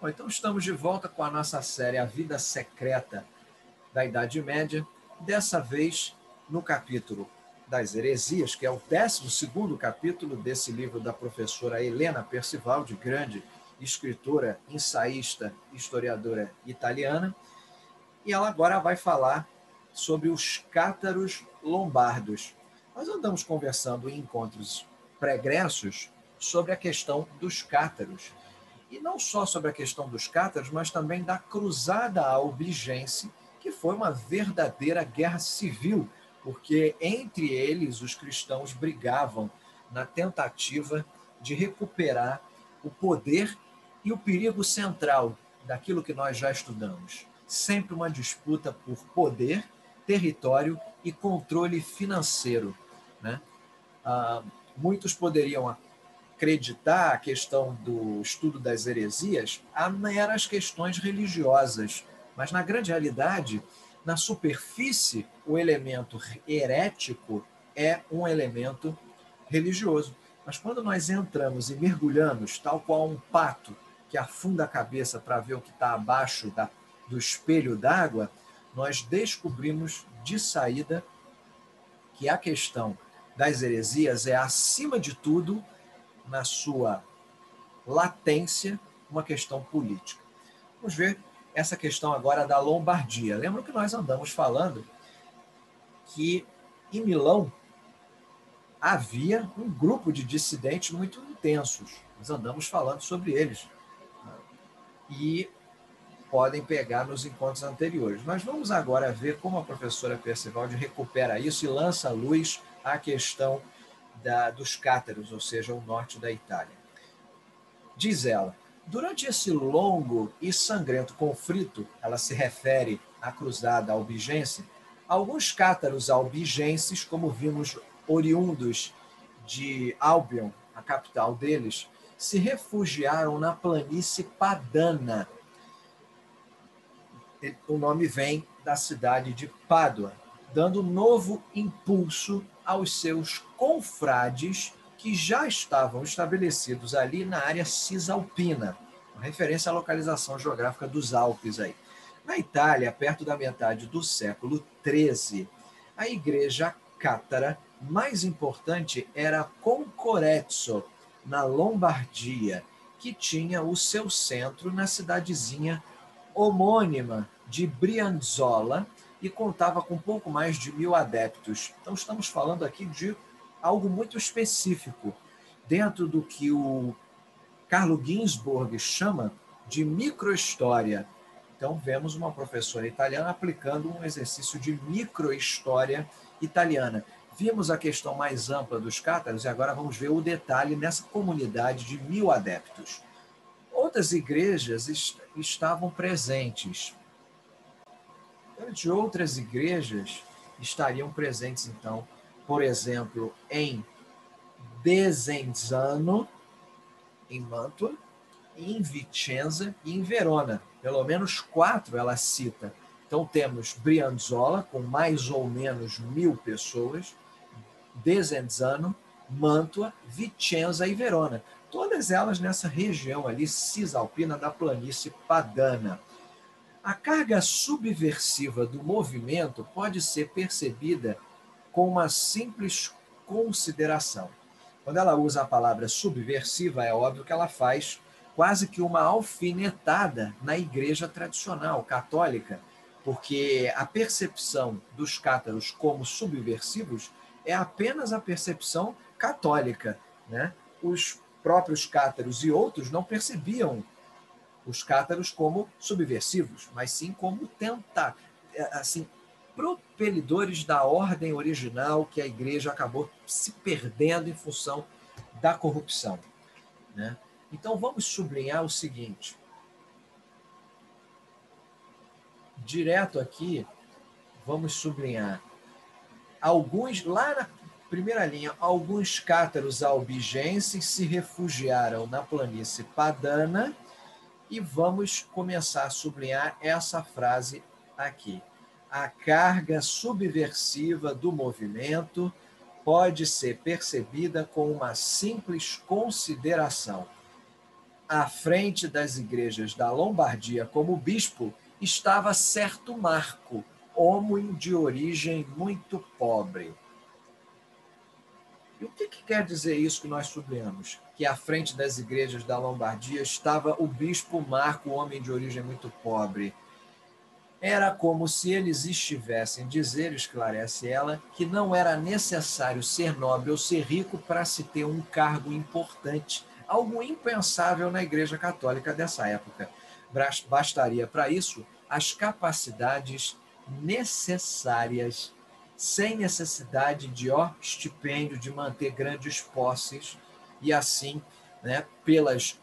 Bom, então estamos de volta com a nossa série A Vida Secreta da Idade Média, dessa vez no capítulo das heresias, que é o 12º capítulo desse livro da professora Helena Percivaldi, grande escritora, ensaísta, historiadora italiana, e ela agora vai falar sobre os cátaros lombardos. Nós andamos conversando em encontros pregressos sobre a questão dos cátaros, e não só sobre a questão dos cátaros, mas também da Cruzada Albigense, que foi uma verdadeira guerra civil, porque entre eles os cristãos brigavam na tentativa de recuperar o poder e o perigo central daquilo que nós já estudamos. Sempre uma disputa por poder, território e controle financeiro, né? Muitos poderiam acreditar a questão do estudo das heresias a meras questões religiosas, mas na grande realidade, na superfície, o elemento herético é um elemento religioso. Mas quando nós entramos e mergulhamos, tal qual um pato que afunda a cabeça para ver o que está abaixo do espelho d'água, nós descobrimos de saída que a questão das heresias é, acima de tudo, na sua latência, uma questão política. Vamos ver essa questão agora da Lombardia. Lembra que nós andamos falando que em Milão havia um grupo de dissidentes muito intensos. Nós andamos falando sobre eles. E podem pegar nos encontros anteriores. Mas vamos agora ver como a professora Percivaldi recupera isso e lança à luz a questão dos cátaros, ou seja, o norte da Itália. Diz ela, durante esse longo e sangrento conflito, ela se refere à cruzada albigense, alguns cátaros albigenses, como vimos oriundos de Albion, a capital deles, se refugiaram na planície padana. O nome vem da cidade de Pádua, dando novo impulso aos seus confrades que já estavam estabelecidos ali na área cisalpina, uma referência à localização geográfica dos Alpes aí. Na Itália, perto da metade do século XIII, a igreja cátara mais importante era Concorezzo, na Lombardia, que tinha o seu centro na cidadezinha homônima de Brianzola e contava com pouco mais de 1.000 adeptos. Então estamos falando aqui de algo muito específico, dentro do que o Carlo Ginzburg chama de microhistória. Então vemos uma professora italiana aplicando um exercício de microhistória italiana. Vimos a questão mais ampla dos cátaros e agora vamos ver o detalhe nessa comunidade de 1.000 adeptos. Outras igrejas estavam presentes. De outras igrejas estariam presentes, então, por exemplo, em Desenzano, em Mantua, em Vicenza e em Verona. Pelo menos 4 ela cita. Então temos Brianzola, com mais ou menos 1.000 pessoas, Desenzano, Mantua, Vicenza e Verona. Todas elas nessa região ali, cisalpina da planície padana. A carga subversiva do movimento pode ser percebida com uma simples consideração. Quando ela usa a palavra subversiva, é óbvio que ela faz quase que uma alfinetada na igreja tradicional católica, porque a percepção dos cátaros como subversivos é apenas a percepção católica, né? Os próprios cátaros e outros não percebiam os cátaros como subversivos, mas sim como tentar, assim, propelidores da ordem original que a igreja acabou se perdendo em função da corrupção, né? Então vamos sublinhar o seguinte, direto aqui, vamos sublinhar alguns, lá na primeira linha, alguns cátaros albigenses se refugiaram na planície padana. E vamos começar a sublinhar essa frase aqui. A carga subversiva do movimento pode ser percebida com uma simples consideração. À frente das igrejas da Lombardia como bispo estava certo Marco, homem de origem muito pobre. E o que quer dizer isso que nós sublinhamos? Que à frente das igrejas da Lombardia estava o bispo Marco, homem de origem muito pobre. Era como se eles estivessem dizer, esclarece ela, que não era necessário ser nobre ou ser rico para se ter um cargo importante, algo impensável na Igreja Católica dessa época. Bastaria para isso as capacidades necessárias, sem necessidade de estipêndio, de manter grandes posses, e assim, né, pelas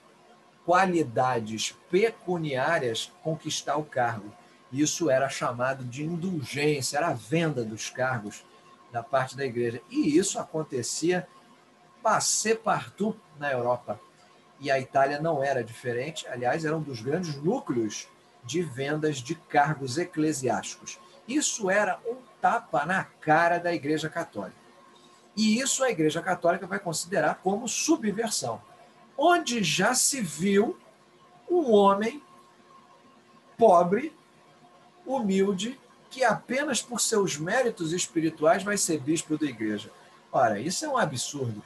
qualidades pecuniárias, conquistar o cargo. Isso era chamado de indulgência, era a venda dos cargos da parte da igreja. E isso acontecia passé partout na Europa. E a Itália não era diferente, aliás, era um dos grandes núcleos de vendas de cargos eclesiásticos. Isso era um tapa na cara da Igreja Católica. E isso a Igreja Católica vai considerar como subversão, onde já se viu um homem pobre, humilde, que apenas por seus méritos espirituais vai ser bispo da igreja. Ora, isso é um absurdo.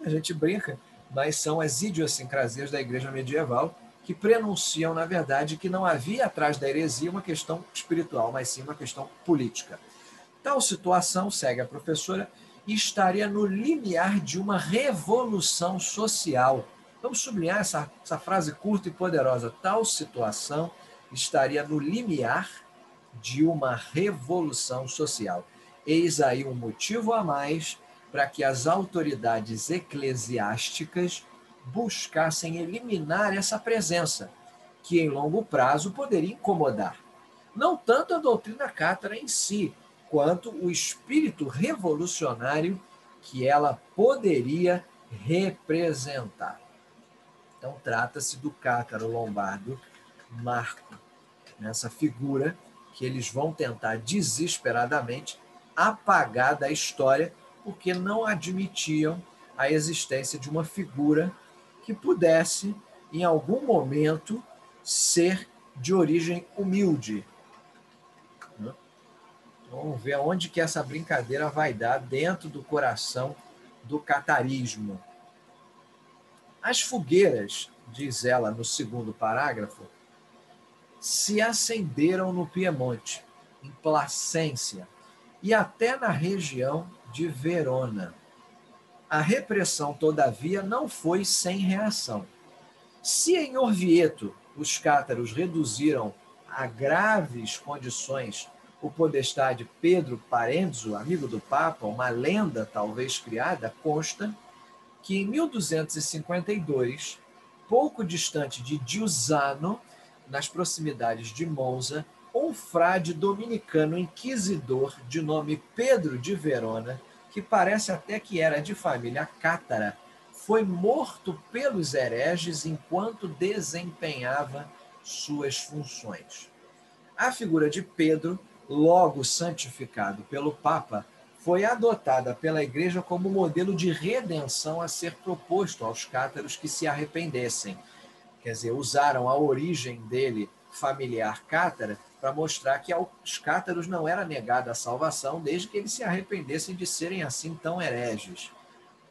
A gente brinca, mas são as idiosincrasias da igreja medieval que prenunciam, na verdade, que não havia atrás da heresia uma questão espiritual, mas sim uma questão política. Tal situação, segue a professora, estaria no limiar de uma revolução social. Vamos sublinhar essa frase curta e poderosa. Tal situação estaria no limiar de uma revolução social. Eis aí um motivo a mais para que as autoridades eclesiásticas buscassem eliminar essa presença, que em longo prazo poderia incomodar. Não tanto a doutrina cátara em si, quanto o espírito revolucionário que ela poderia representar. Então, trata-se do cátaro lombardo Marco, nessa figura que eles vão tentar desesperadamente apagar da história, porque não admitiam a existência de uma figura que pudesse, em algum momento, ser de origem humilde. Vamos ver onde que essa brincadeira vai dar dentro do coração do catarismo. As fogueiras, diz ela no segundo parágrafo, se acenderam no Piemonte, em Placência e até na região de Verona. A repressão, todavia, não foi sem reação. Se em Orvieto os cátaros reduziram a graves condições o podestade Pedro Parenzo, amigo do Papa, uma lenda talvez criada, consta que em 1252, pouco distante de Giussano, nas proximidades de Monza, um frade dominicano inquisidor de nome Pedro de Verona, que parece até que era de família cátara, foi morto pelos hereges enquanto desempenhava suas funções. A figura de Pedro, logo santificado pelo Papa, foi adotada pela Igreja como modelo de redenção a ser proposto aos cátaros que se arrependessem. Quer dizer, usaram a origem dele familiar cátara para mostrar que aos cátaros não era negada a salvação desde que eles se arrependessem de serem assim tão hereges.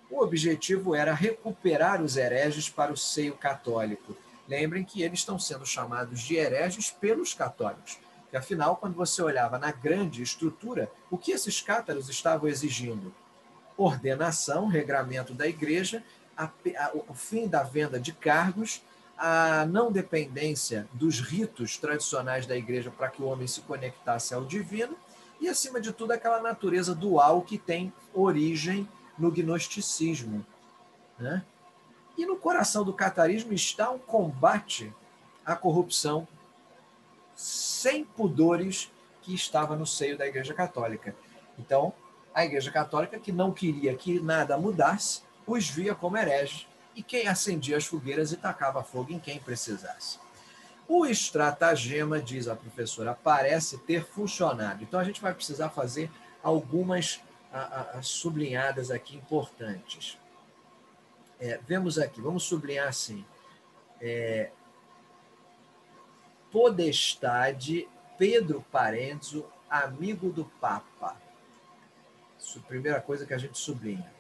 O objetivo era recuperar os hereges para o seio católico. Lembrem que eles estão sendo chamados de hereges pelos católicos. Porque, afinal, quando você olhava na grande estrutura, o que esses cátaros estavam exigindo? Ordenação, regramento da igreja, o fim da venda de cargos, a não dependência dos ritos tradicionais da igreja para que o homem se conectasse ao divino e, acima de tudo, aquela natureza dual que tem origem no gnosticismo. Né? E no coração do catarismo está um combate à corrupção sem pudores que estava no seio da Igreja Católica. Então, a Igreja Católica, que não queria que nada mudasse, os via como hereges, e quem acendia as fogueiras e tacava fogo em quem precisasse. O estratagema, diz a professora, parece ter funcionado. Então, a gente vai precisar fazer algumas sublinhadas aqui importantes. Vemos aqui, vamos sublinhar assim. Podestade Pedro Parenzo, amigo do Papa. Isso é a primeira coisa que a gente sublinha.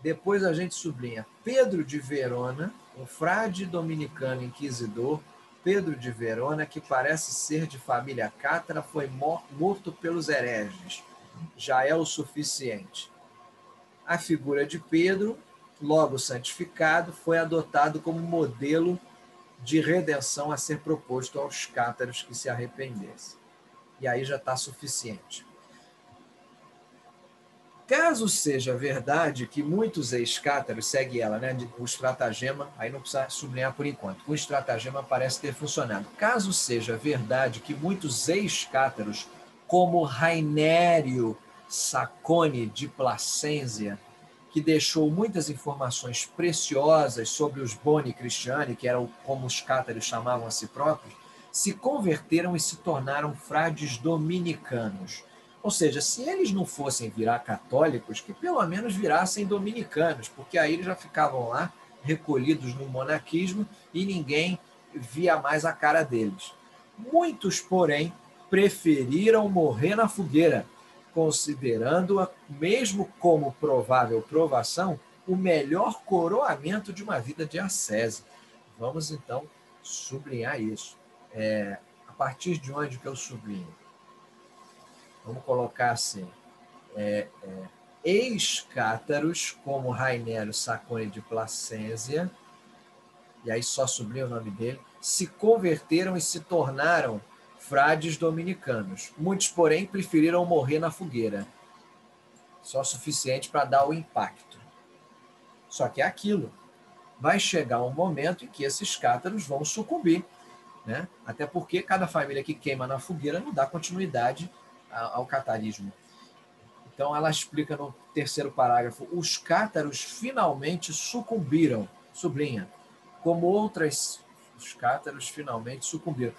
Depois a gente sublinha Pedro de Verona, um frade dominicano inquisidor. Pedro de Verona, que parece ser de família cátara, foi morto pelos hereges. Já é o suficiente. A figura de Pedro, logo santificado, foi adotado como modelo de redenção a ser proposto aos cátaros que se arrependessem. E aí já está suficiente. Caso seja verdade que muitos ex-cátaros, segue ela, né? O estratagema, aí não precisa sublinhar por enquanto, o estratagema parece ter funcionado. Caso seja verdade que muitos ex-cátaros, como Rainério Saccone de Placência, que deixou muitas informações preciosas sobre os Boni Cristiani, que eram como os cátaros chamavam a si próprios, se converteram e se tornaram frades dominicanos. Ou seja, se eles não fossem virar católicos, que pelo menos virassem dominicanos, porque aí eles já ficavam lá recolhidos no monaquismo e ninguém via mais a cara deles. Muitos, porém, preferiram morrer na fogueira, considerando-a, mesmo como provável provação, o melhor coroamento de uma vida de ascese. Vamos, então, sublinhar isso. A partir de onde que eu sublinho? Vamos colocar assim, ex-cátaros, como Rainério Saccone de Placência, e aí só sublinha o nome dele, se converteram e se tornaram frades dominicanos. Muitos, porém, preferiram morrer na fogueira. Só o suficiente para dar o impacto. Só que é aquilo. Vai chegar um momento em que esses cátaros vão sucumbir, né? Até porque cada família que queima na fogueira não dá continuidade ao catarismo. Então ela explica no terceiro parágrafo: os cátaros finalmente sucumbiram, sublinha, como outras, os cátaros finalmente sucumbiram.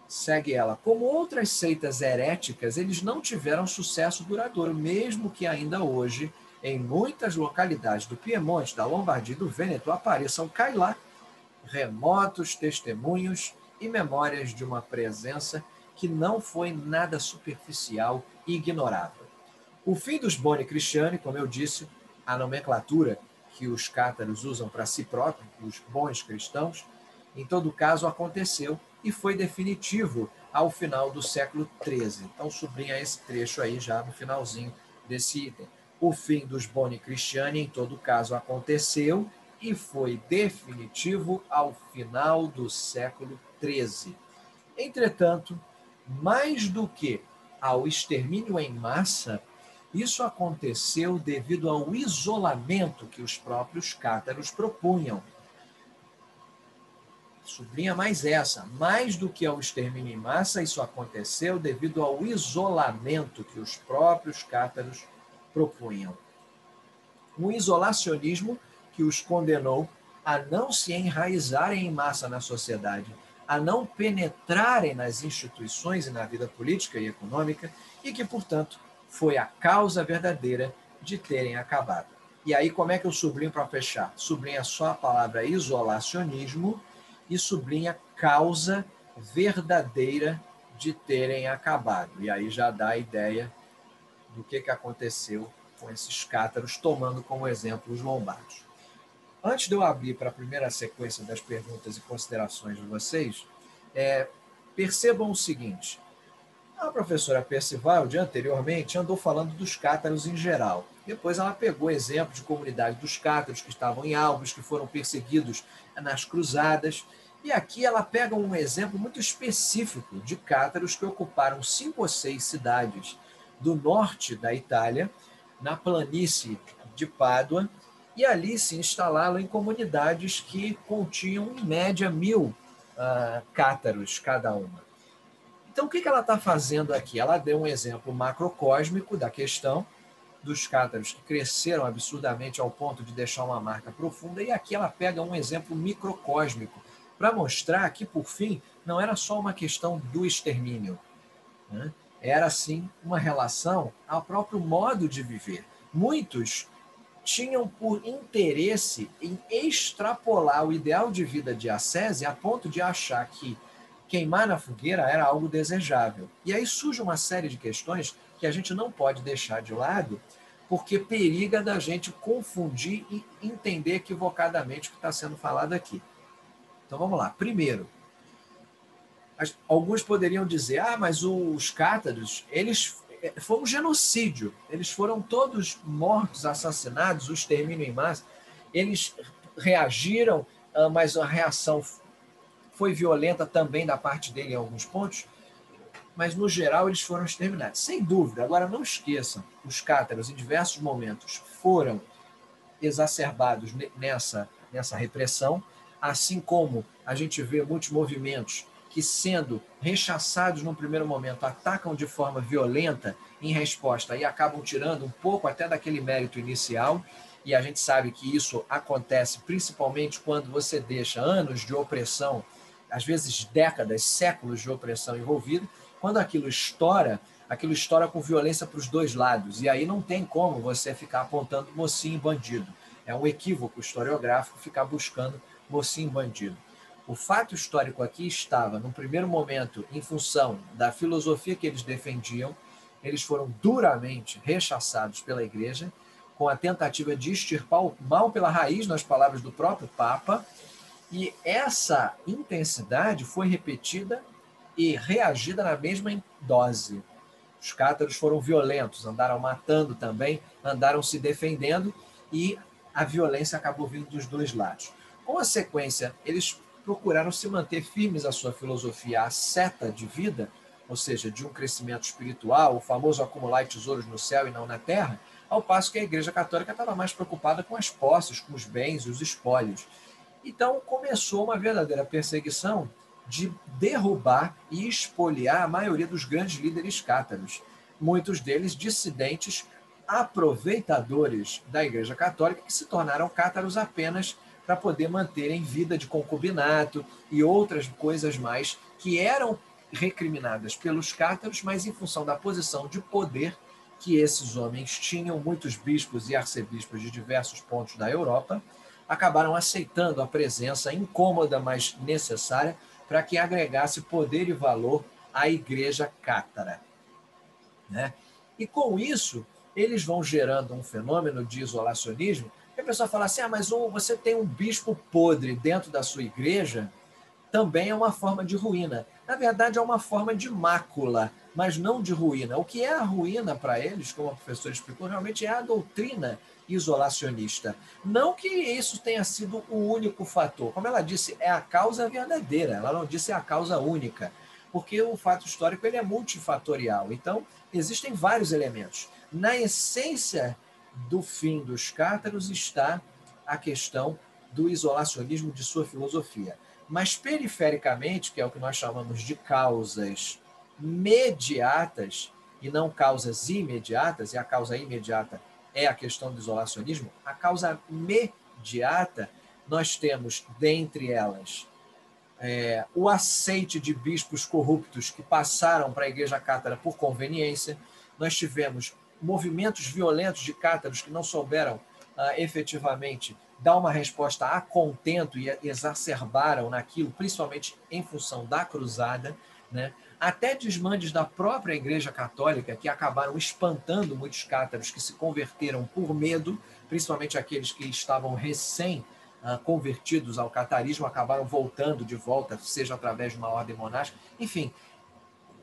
Segue ela, como outras seitas heréticas, eles não tiveram sucesso duradouro, mesmo que ainda hoje, em muitas localidades do Piemonte, da Lombardia e do Vêneto, apareçam cai lá remotos testemunhos e memórias de uma presença que não foi nada superficial e ignorável. O fim dos Boni Cristiani, como eu disse, a nomenclatura que os cátaros usam para si próprios, os bons cristãos, em todo caso aconteceu e foi definitivo ao final do século XIII. Então sublinha esse trecho aí já no finalzinho desse item. O fim dos Boni Cristiani, em todo caso, aconteceu e foi definitivo ao final do século XIII. Entretanto, mais do que ao extermínio em massa, isso aconteceu devido ao isolamento que os próprios cátaros propunham. Sublinha mais essa, mais do que ao extermínio em massa, isso aconteceu devido ao isolamento que os próprios cátaros propunham. Um isolacionismo que os condenou a não se enraizarem em massa na sociedade, a não penetrarem nas instituições e na vida política e econômica, e que, portanto, foi a causa verdadeira de terem acabado. E aí, como é que eu sublinho para fechar? Sublinha só a palavra isolacionismo e sublinha causa verdadeira de terem acabado. E aí já dá a ideia do que aconteceu com esses cátaros, tomando como exemplo os lombardos. Antes de eu abrir para a primeira sequência das perguntas e considerações de vocês, percebam o seguinte: a professora Percivaldi, anteriormente, andou falando dos cátaros em geral. Depois ela pegou exemplo de comunidade dos cátaros que estavam em Albos, que foram perseguidos nas cruzadas. E aqui ela pega um exemplo muito específico de cátaros que ocuparam 5 ou 6 cidades do norte da Itália, na planície de Pádua, e ali se instalaram em comunidades que continham, em média, 1.000 cátaros cada uma. Então, o que ela está fazendo aqui? Ela deu um exemplo macrocósmico da questão dos cátaros que cresceram absurdamente ao ponto de deixar uma marca profunda, e aqui ela pega um exemplo microcósmico para mostrar que, por fim, não era só uma questão do extermínio, né? Era, sim, uma relação ao próprio modo de viver. Muitos tinham por interesse em extrapolar o ideal de vida de ascese a ponto de achar que queimar na fogueira era algo desejável. E aí surge uma série de questões que a gente não pode deixar de lado, porque periga da gente confundir e entender equivocadamente o que está sendo falado aqui. Então vamos lá. Primeiro, alguns poderiam dizer, mas os cátaros, eles foi um genocídio, eles foram todos mortos, assassinados, o extermínio em massa, eles reagiram, mas a reação foi violenta também da parte dele em alguns pontos, mas no geral eles foram exterminados. Sem dúvida, agora não esqueçam, os cátaros em diversos momentos foram exacerbados nessa repressão, assim como a gente vê muitos movimentos que, sendo rechaçados num primeiro momento, atacam de forma violenta em resposta e acabam tirando um pouco até daquele mérito inicial. E a gente sabe que isso acontece principalmente quando você deixa anos de opressão, às vezes décadas, séculos de opressão envolvida. Quando aquilo estoura com violência para os dois lados. E aí não tem como você ficar apontando mocinho e bandido. É um equívoco historiográfico ficar buscando mocinho e bandido. O fato histórico aqui estava, no primeiro momento, em função da filosofia que eles defendiam. Eles foram duramente rechaçados pela Igreja, com a tentativa de extirpar o mal pela raiz, nas palavras do próprio Papa, e essa intensidade foi repetida e reagida na mesma dose. Os cátaros foram violentos, andaram matando também, andaram se defendendo e a violência acabou vindo dos dois lados. Com a sequência, eles procuraram se manter firmes à sua filosofia asceta de vida, ou seja, de um crescimento espiritual, o famoso acumular tesouros no céu e não na terra, ao passo que a Igreja Católica estava mais preocupada com as posses, com os bens e os espólios. Então começou uma verdadeira perseguição de derrubar e expoliar a maioria dos grandes líderes cátaros, muitos deles dissidentes, aproveitadores da Igreja Católica, que se tornaram cátaros apenas para poder manterem vida de concubinato e outras coisas mais que eram recriminadas pelos cátaros, mas em função da posição de poder que esses homens tinham, muitos bispos e arcebispos de diversos pontos da Europa, acabaram aceitando a presença incômoda, mas necessária, para que agregasse poder e valor à Igreja Cátara. Né? E com isso, eles vão gerando um fenômeno de isolacionismo, que a pessoa fala assim, mas você tem um bispo podre dentro da sua igreja, também é uma forma de ruína. Na verdade, é uma forma de mácula, mas não de ruína. O que é a ruína para eles, como a professora explicou, realmente é a doutrina isolacionista. Não que isso tenha sido o único fator. Como ela disse, é a causa verdadeira, ela não disse é a causa única, porque o fato histórico ele é multifatorial. Então, existem vários elementos. Na essência do fim dos cátaros está a questão do isolacionismo de sua filosofia. Mas perifericamente, que é o que nós chamamos de causas mediatas e não causas imediatas, e a causa imediata é a questão do isolacionismo, a causa mediata, nós temos, dentre elas, o aceite de bispos corruptos que passaram para a Igreja Cátara por conveniência. Nós tivemos movimentos violentos de cátaros que não souberam efetivamente dar uma resposta a contento e exacerbaram naquilo, principalmente em função da cruzada, né? Até desmandes da própria Igreja Católica, que acabaram espantando muitos cátaros que se converteram por medo, principalmente aqueles que estavam convertidos ao catarismo, acabaram voltando de volta, seja através de uma ordem monástica. Enfim,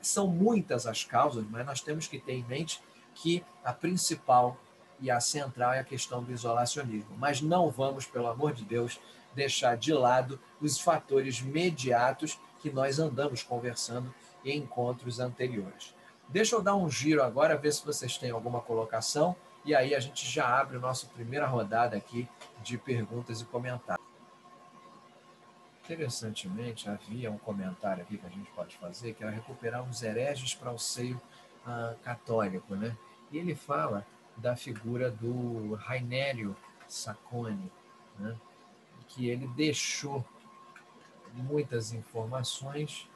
são muitas as causas, mas nós temos que ter em mente que a principal e a central é a questão do isolacionismo. Mas não vamos, pelo amor de Deus, deixar de lado os fatores mediatos que nós andamos conversando em encontros anteriores. Deixa eu dar um giro agora, ver se vocês têm alguma colocação, e aí a gente já abre a nossa primeira rodada aqui de perguntas e comentários. Interessantemente, havia um comentário aqui que a gente pode fazer, que era recuperar os hereges para o seio católico, né? E ele fala da figura do Rainério Sacconi, né? Que ele deixou muitas informações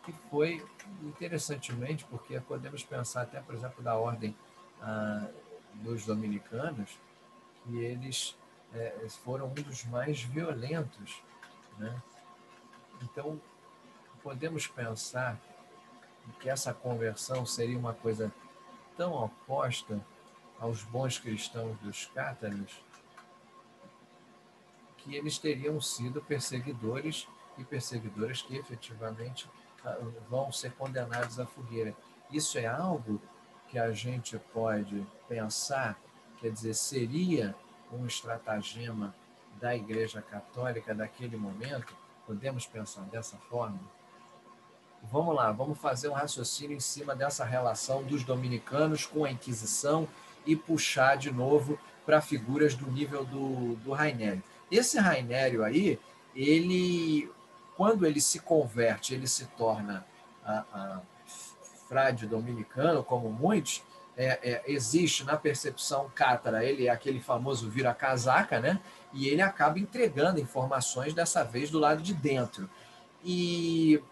que foi interessantemente, porque podemos pensar até, por exemplo, da ordem dos dominicanos, que eles foram um dos mais violentos, né? Então, podemos pensar que essa conversão seria uma coisa tão oposta aos bons cristãos dos cátaros, que eles teriam sido perseguidores e perseguidoras que efetivamente vão ser condenados à fogueira. Isso é algo que a gente pode pensar, quer dizer, seria um estratagema da Igreja Católica daquele momento? Podemos pensar dessa forma? Vamos lá, vamos fazer um raciocínio em cima dessa relação dos dominicanos com a Inquisição e puxar de novo para figuras do nível do Rainério. Esse Rainério aí, ele, quando ele se converte, ele se torna frade dominicano, como muitos, existe na percepção cátara, ele é aquele famoso vira-casaca, né? E ele acaba entregando informações, dessa vez do lado de dentro. E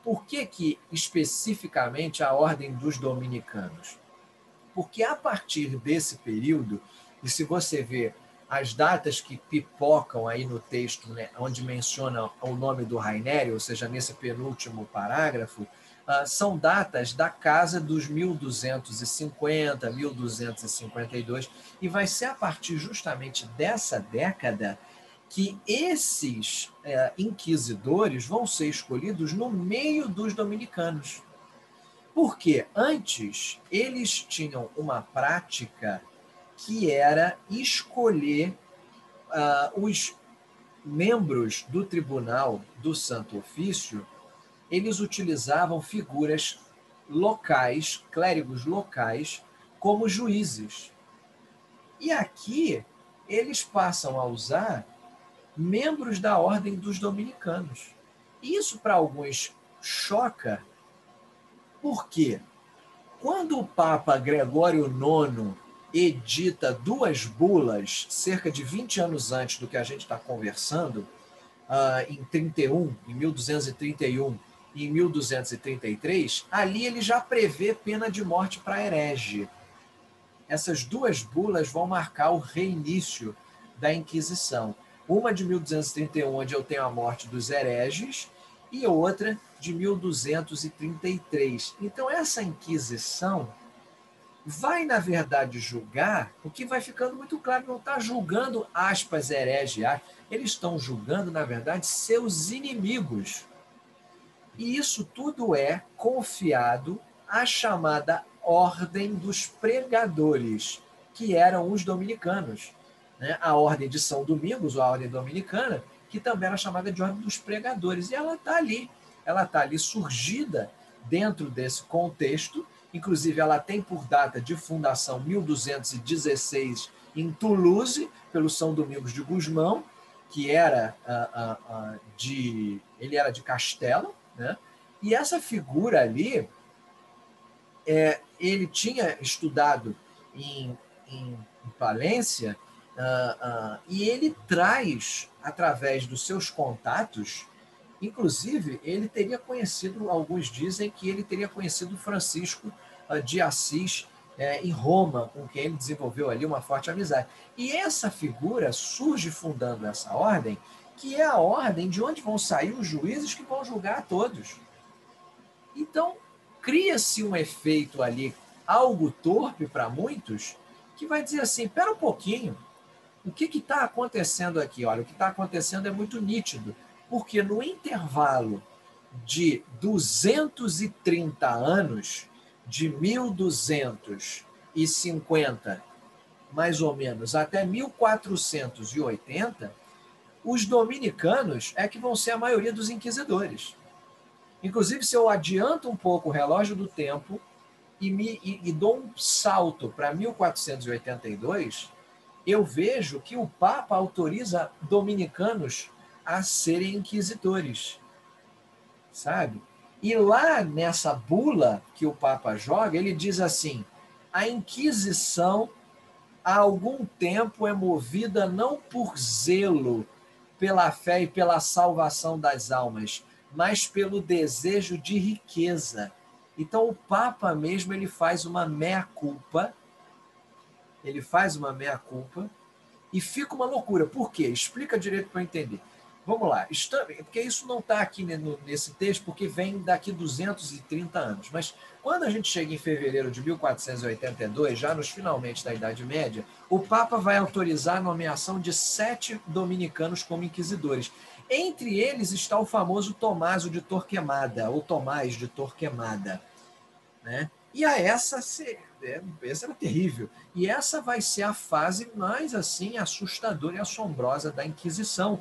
por que especificamente a Ordem dos Dominicanos? Porque a partir desse período, e se você vê as datas que pipocam aí no texto, né, onde menciona o nome do Rainério, ou seja, nesse penúltimo parágrafo, são datas da casa dos 1250, 1252, e vai ser a partir justamente dessa década que esses inquisidores vão ser escolhidos no meio dos dominicanos. Porque antes eles tinham uma prática que era escolher os membros do tribunal do Santo Ofício. Eles utilizavam figuras locais, clérigos locais, como juízes. E aqui eles passam a usar membros da Ordem dos Dominicanos. Isso para alguns choca, porque quando o Papa Gregório IX edita duas bulas, cerca de 20 anos antes do que a gente está conversando, em 31, em 1231 e em 1233, ali ele já prevê pena de morte para herege. Essas duas bulas vão marcar o reinício da Inquisição. Uma de 1231, onde eu tenho a morte dos hereges, e outra de 1233. Então, essa Inquisição vai, na verdade, julgar, o que vai ficando muito claro, não está julgando, aspas, herege, eles estão julgando, na verdade, seus inimigos. E isso tudo é confiado à chamada Ordem dos Pregadores, que eram os dominicanos. Né? A Ordem de São Domingos, ou a Ordem Dominicana, que também era chamada de Ordem dos Pregadores. E ela está ali surgida dentro desse contexto. Inclusive, ela tem por data de fundação 1216 em Toulouse, pelo São Domingos de Gusmão, que era ele era de Castela, né? E essa figura ali, ele tinha estudado em Palência, e ele traz, através dos seus contatos, inclusive, ele teria conhecido, alguns dizem que ele teria conhecido Francisco de Assis em Roma, com quem ele desenvolveu ali uma forte amizade. E essa figura surge fundando essa ordem, que é a ordem de onde vão sair os juízes que vão julgar a todos. Então, cria-se um efeito ali, algo torpe para muitos, que vai dizer assim, espera um pouquinho, o que está acontecendo aqui? Olha, o que está acontecendo é muito nítido, porque no intervalo de 230 anos, de 1250, mais ou menos, até 1480, os dominicanos é que vão ser a maioria dos inquisidores. Inclusive, se eu adianto um pouco o relógio do tempo e dou um salto para 1482, eu vejo que o Papa autoriza dominicanos a serem inquisidores, sabe? E lá nessa bula que o Papa joga, ele diz assim, a Inquisição há algum tempo é movida não por zelo pela fé e pela salvação das almas, mas pelo desejo de riqueza. Então o Papa mesmo ele faz uma mea-culpa ele faz uma meia-culpa e fica uma loucura. Por quê? Explica direito para eu entender. Vamos lá, porque isso não está aqui nesse texto, porque vem daqui 230 anos. Mas quando a gente chega em fevereiro de 1482, já nos finalmente da Idade Média, o Papa vai autorizar a nomeação de 7 dominicanos como inquisidores. Entre eles está o famoso Tommaso de Torquemada, ou Tomás de Torquemada, né? E essa era terrível. E essa vai ser a fase mais assim assustadora e assombrosa da Inquisição.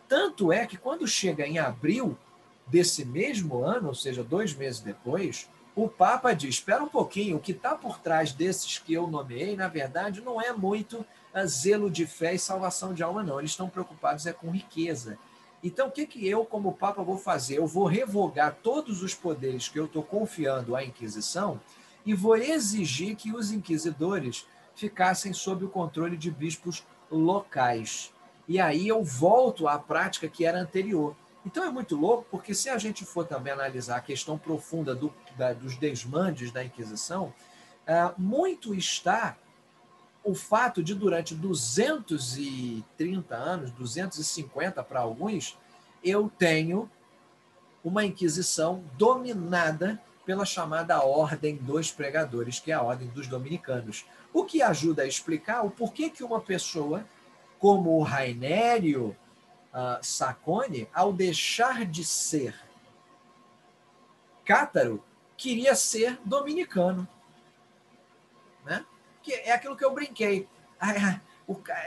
Tanto é que quando chega em abril desse mesmo ano, ou seja, 2 meses depois, o Papa diz: espera um pouquinho, o que está por trás desses que eu nomeei, na verdade, não é muito zelo de fé e salvação de alma, não. Eles estão preocupados com riqueza. Então, o que eu, como Papa, vou fazer? Eu vou revogar todos os poderes que eu estou confiando à Inquisição e vou exigir que os inquisidores ficassem sob o controle de bispos locais. E aí eu volto à prática que era anterior. Então é muito louco, porque se a gente for também analisar a questão profunda dos desmandes da Inquisição, muito está o fato de, durante 230 anos, 250 para alguns, eu tenho uma Inquisição dominada pela chamada Ordem dos Pregadores, que é a Ordem dos Dominicanos. O que ajuda a explicar o porquê que uma pessoa como o Rainério Sacconi, ao deixar de ser cátaro, queria ser dominicano. Né? Que é aquilo que eu brinquei.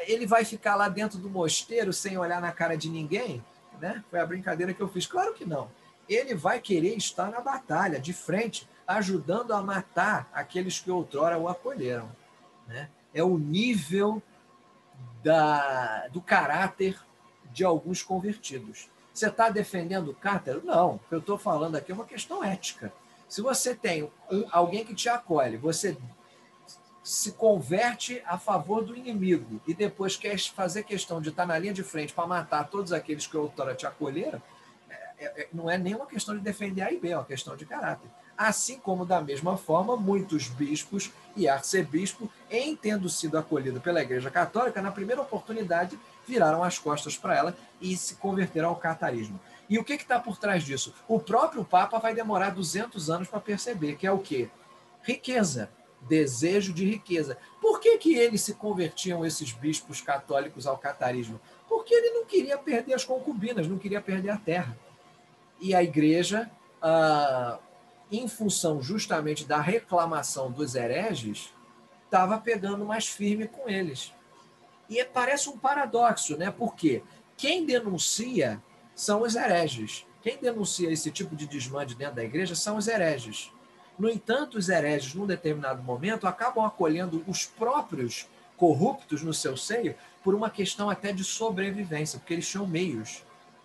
Ele vai ficar lá dentro do mosteiro sem olhar na cara de ninguém? Né? Foi a brincadeira que eu fiz. Claro que não. Ele vai querer estar na batalha, de frente, ajudando a matar aqueles que outrora o acolheram. Né? É o nível do caráter de alguns convertidos. Você está defendendo o cátaro? Não. O que eu estou falando aqui é uma questão ética. Se você tem alguém que te acolhe, você se converte a favor do inimigo e depois quer fazer questão de estar na linha de frente para matar todos aqueles que outrora te acolheram, não é nem uma questão de defender A e B, é uma questão de caráter. Assim como, da mesma forma, muitos bispos e arcebispos, em tendo sido acolhidos pela Igreja Católica, na primeira oportunidade, viraram as costas para ela e se converteram ao catarismo. E o que está por trás disso? O próprio Papa vai demorar 200 anos para perceber, que é o quê? Riqueza. Desejo de riqueza. Por que eles se convertiam, esses bispos católicos, ao catarismo? Porque ele não queria perder as concubinas, não queria perder a terra. E a igreja, em função justamente da reclamação dos hereges, estava pegando mais firme com eles. E parece um paradoxo, né? Porque quem denuncia são os hereges. Quem denuncia esse tipo de desmande dentro da igreja são os hereges. No entanto, os hereges, num determinado momento, acabam acolhendo os próprios corruptos no seu seio por uma questão até de sobrevivência, porque eles tinham meios.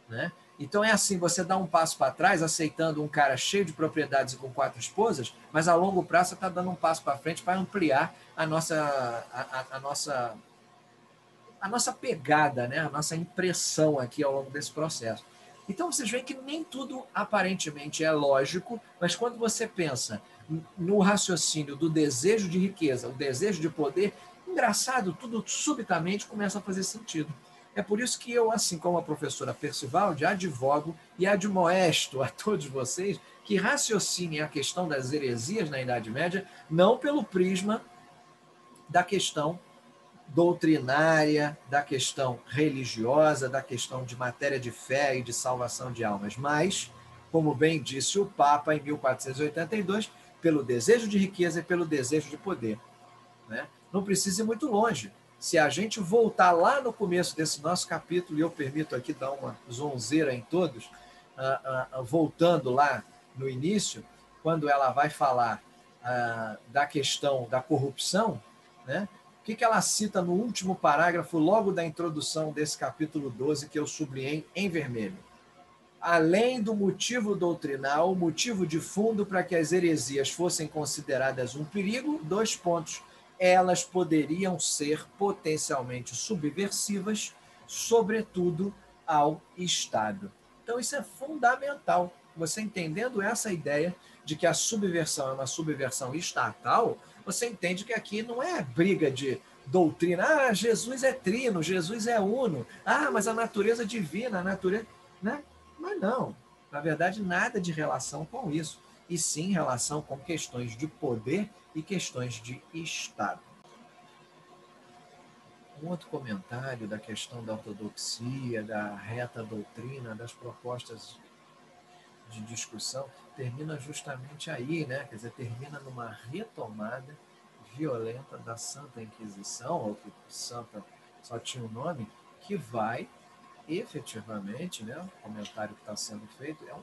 Né? Então é assim, você dá um passo para trás, aceitando um cara cheio de propriedades e com 4 esposas, mas a longo prazo você está dando um passo para frente para ampliar a nossa pegada, né? A nossa impressão aqui ao longo desse processo. Então vocês veem que nem tudo aparentemente é lógico, mas quando você pensa no raciocínio do desejo de riqueza, o desejo de poder, engraçado, tudo subitamente começa a fazer sentido. É por isso que eu, assim como a professora Percivaldi, advogo e admoesto a todos vocês que raciocinem a questão das heresias na Idade Média não pelo prisma da questão doutrinária, da questão religiosa, da questão de matéria de fé e de salvação de almas, mas, como bem disse o Papa em 1482, pelo desejo de riqueza e pelo desejo de poder. Né? Não precisa ir muito longe. Se a gente voltar lá no começo desse nosso capítulo, e eu permito aqui dar uma zonzeira em todos, voltando lá no início, quando ela vai falar da questão da corrupção, né? O que ela cita no último parágrafo, logo da introdução desse capítulo 12, que eu sublinhei em vermelho? Além do motivo doutrinal, o motivo de fundo para que as heresias fossem consideradas um perigo, 2 pontos. Elas poderiam ser potencialmente subversivas, sobretudo ao Estado. Então, isso é fundamental. Você entendendo essa ideia de que a subversão é uma subversão estatal, você entende que aqui não é briga de doutrina. Ah, Jesus é trino, Jesus é uno. Ah, mas a natureza divina, a natureza... Né? Mas não, na verdade, nada de relação com isso. E sim relação com questões de poder e questões de Estado. Um outro comentário da questão da ortodoxia, da reta doutrina, das propostas de discussão, termina justamente aí, né? Quer dizer, termina numa retomada violenta da Santa Inquisição, ou que Santa só tinha um nome, que vai efetivamente, né? O comentário que está sendo feito é um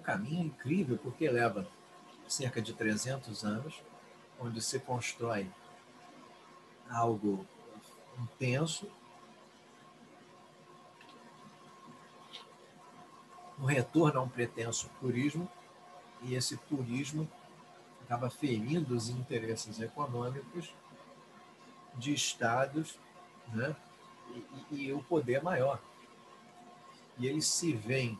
caminho incrível, porque leva cerca de 300 anos, onde se constrói algo intenso, um retorno a um pretenso purismo, e esse purismo acaba ferindo os interesses econômicos de estados, né? E o poder maior. E eles se veem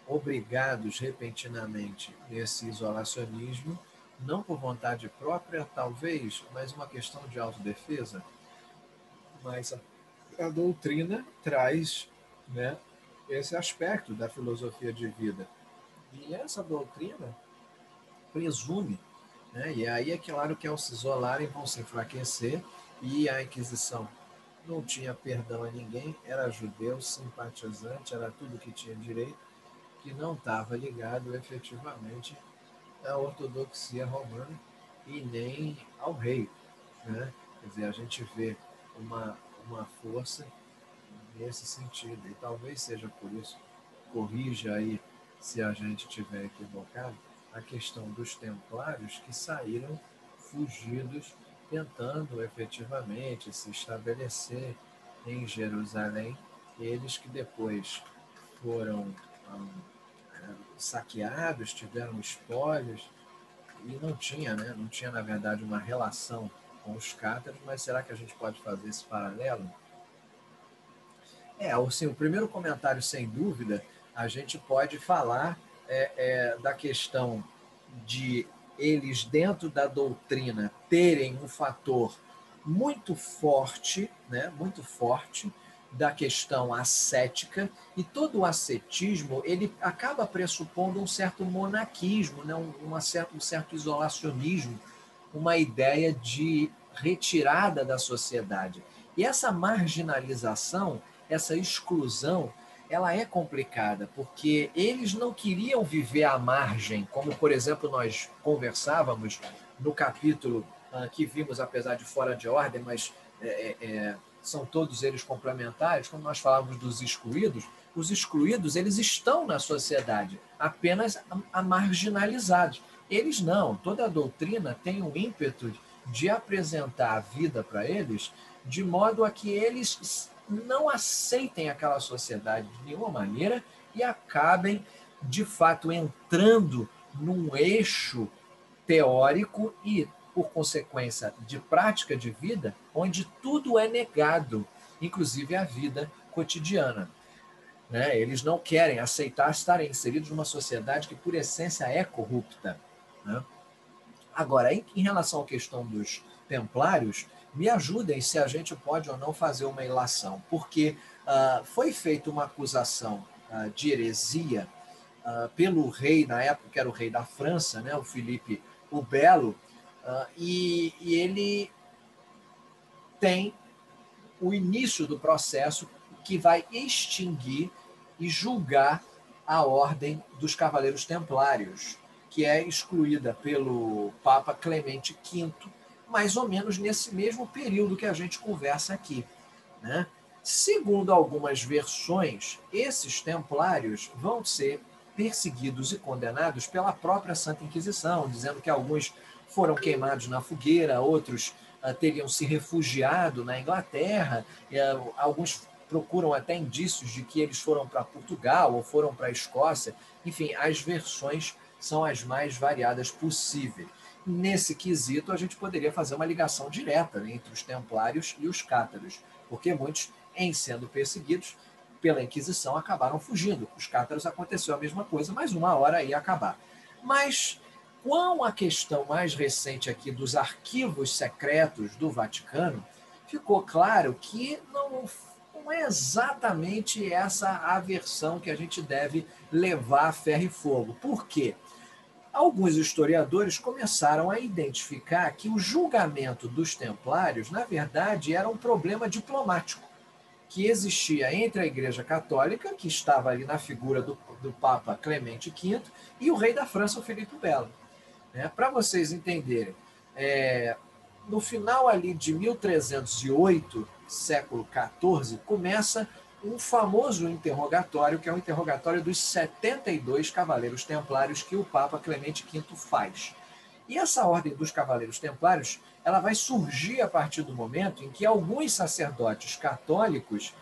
obrigados repentinamente nesse isolacionismo, não por vontade própria, talvez, mas uma questão de autodefesa. Mas a doutrina traz, né, esse aspecto da filosofia de vida. E essa doutrina presume, né, e aí é claro que ao se isolarem vão se enfraquecer, e a Inquisição não tinha perdão a ninguém, era judeu, simpatizante, era tudo que tinha direito, que não estava ligado efetivamente à ortodoxia romana e nem ao rei. Né? Quer dizer, a gente vê uma força nesse sentido, e talvez seja por isso, corrija aí se a gente tiver equivocado, a questão dos templários que saíram fugidos, tentando efetivamente se estabelecer em Jerusalém, eles que depois foram saqueados, tiveram espólios, e não tinha, né? Não tinha, na verdade, uma relação com os cátaros, mas será que a gente pode fazer esse paralelo? Assim, o primeiro comentário, sem dúvida, a gente pode falar da questão de eles, dentro da doutrina, terem um fator muito forte, né, muito forte, da questão ascética, e todo o ascetismo ele acaba pressupondo um certo monaquismo, né, um certo isolacionismo, uma ideia de retirada da sociedade. E essa marginalização, essa exclusão, ela é complicada, porque eles não queriam viver à margem, como, por exemplo, nós conversávamos no capítulo que vimos, apesar de fora de ordem, mas são todos eles complementares, quando nós falávamos dos excluídos, os excluídos eles estão na sociedade, apenas marginalizados. Eles não, toda a doutrina tem um ímpeto de apresentar a vida para eles de modo a que eles não aceitem aquela sociedade de nenhuma maneira e acabem, de fato, entrando num eixo teórico e, por consequência, de prática de vida, onde tudo é negado, inclusive a vida cotidiana. Né? Eles não querem aceitar estarem inseridos numa sociedade que, por essência, é corrupta. Né? Agora, em relação à questão dos templários, me ajudem se a gente pode ou não fazer uma ilação, porque foi feita uma acusação de heresia pelo rei, na época que era o rei da França, né, o Filipe o Belo, e ele tem o início do processo que vai extinguir e julgar a ordem dos Cavaleiros Templários, que é excluída pelo Papa Clemente V, mais ou menos nesse mesmo período que a gente conversa aqui. Né? Segundo algumas versões, esses templários vão ser perseguidos e condenados pela própria Santa Inquisição, dizendo que alguns foram queimados na fogueira, outros teriam se refugiado na Inglaterra, alguns procuram até indícios de que eles foram para Portugal ou foram para a Escócia. Enfim, as versões são as mais variadas possíveis. Nesse quesito, a gente poderia fazer uma ligação direta, né, entre os templários e os cátaros, porque muitos, em sendo perseguidos pela Inquisição, acabaram fugindo. Os cátaros aconteceu a mesma coisa, mas uma hora ia acabar. Mas Com a questão mais recente aqui dos arquivos secretos do Vaticano, ficou claro que não é exatamente essa a versão que a gente deve levar a ferro e fogo. Por quê? Alguns historiadores começaram a identificar que o julgamento dos templários, na verdade, era um problema diplomático que existia entre a Igreja Católica, que estava ali na figura do Papa Clemente V, e o rei da França, o Filipe Belo. Para vocês entenderem, no final ali de 1308, século XIV, começa um famoso interrogatório, que é o interrogatório dos 72 cavaleiros templários que o Papa Clemente V faz. E essa ordem dos cavaleiros templários, ela vai surgir a partir do momento em que alguns sacerdotes católicos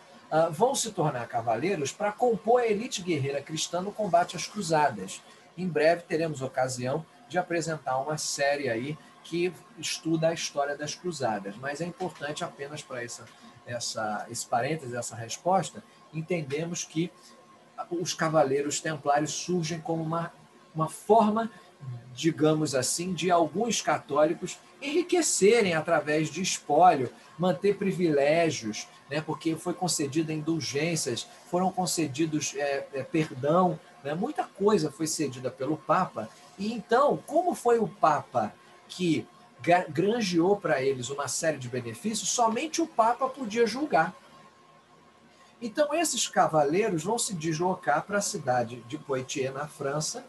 vão se tornar cavaleiros para compor a elite guerreira cristã no combate às cruzadas. Em breve teremos ocasião de apresentar uma série aí que estuda a história das cruzadas, mas é importante apenas para esse parênteses, essa resposta, entendemos que os cavaleiros templários surgem como uma forma, digamos assim, de alguns católicos enriquecerem através de espólio, manter privilégios, né, porque foi concedida indulgências, foram concedidos perdão, né, muita coisa foi cedida pelo Papa. E então, como foi o Papa que granjeou para eles uma série de benefícios, somente o Papa podia julgar. Então, esses cavaleiros vão se deslocar para a cidade de Poitiers, na França,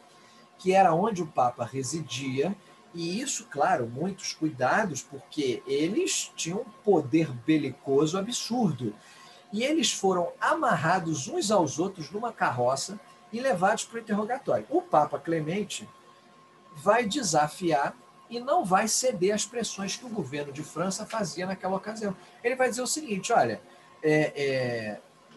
que era onde o Papa residia, e isso, claro, muitos cuidados, porque eles tinham um poder belicoso absurdo. E eles foram amarrados uns aos outros numa carroça e levados para o interrogatório. O Papa Clemente vai desafiar e não vai ceder às pressões que o governo de França fazia naquela ocasião. Ele vai dizer o seguinte, olha,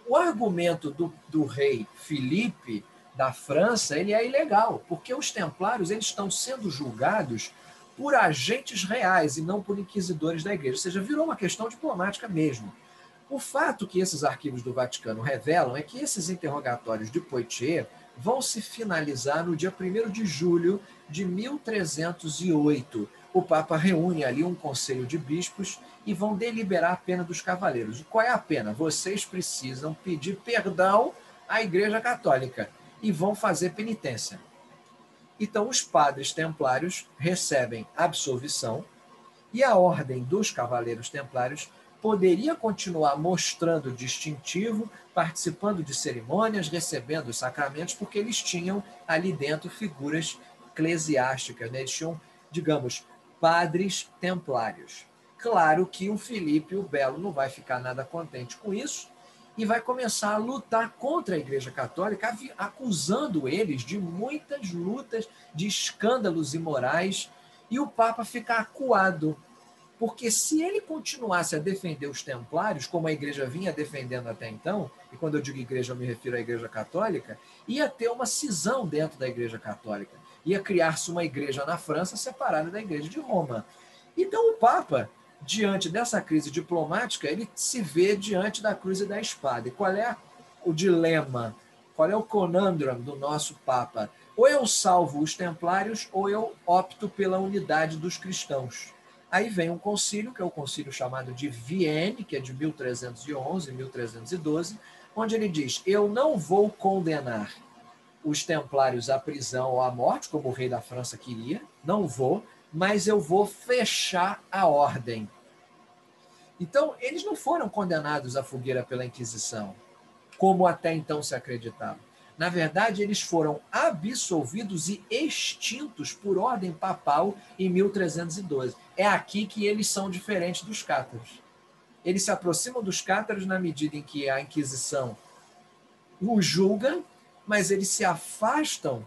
o argumento do rei Filipe da França, ele é ilegal, porque os templários eles estão sendo julgados por agentes reais e não por inquisidores da igreja, ou seja, virou uma questão diplomática mesmo. O fato que esses arquivos do Vaticano revelam é que esses interrogatórios de Poitiers vão se finalizar no dia 1º de julho de 1308. O Papa reúne ali um conselho de bispos e vão deliberar a pena dos cavaleiros. Qual é a pena? Vocês precisam pedir perdão à Igreja Católica e vão fazer penitência. Então, os padres templários recebem absolvição e a ordem dos cavaleiros templários poderia continuar mostrando distintivo, participando de cerimônias, recebendo os sacramentos, porque eles tinham ali dentro figuras eclesiásticas, né? Eles tinham, digamos, padres templários. Claro que o Filipe o Belo não vai ficar nada contente com isso e vai começar a lutar contra a Igreja Católica, acusando eles de muitas lutas, de escândalos imorais, e o Papa fica acuado. Porque se ele continuasse a defender os templários, como a igreja vinha defendendo até então, e quando eu digo igreja eu me refiro à Igreja Católica, ia ter uma cisão dentro da Igreja Católica. Ia criar-se uma igreja na França separada da Igreja de Roma. Então o Papa, diante dessa crise diplomática, ele se vê diante da cruz e da espada. E qual é o dilema? Qual é o conundrum do nosso Papa? Ou eu salvo os templários, ou eu opto pela unidade dos cristãos. Aí vem um concílio, que é o concílio chamado de Vienne, que é de 1311, 1312, onde ele diz, eu não vou condenar os templários à prisão ou à morte, como o rei da França queria, não vou, mas eu vou fechar a ordem. Então, eles não foram condenados à fogueira pela Inquisição, como até então se acreditava. Na verdade, eles foram absolvidos e extintos por ordem papal em 1312. É aqui que eles são diferentes dos cátaros. Eles se aproximam dos cátaros na medida em que a Inquisição os julga, mas eles se afastam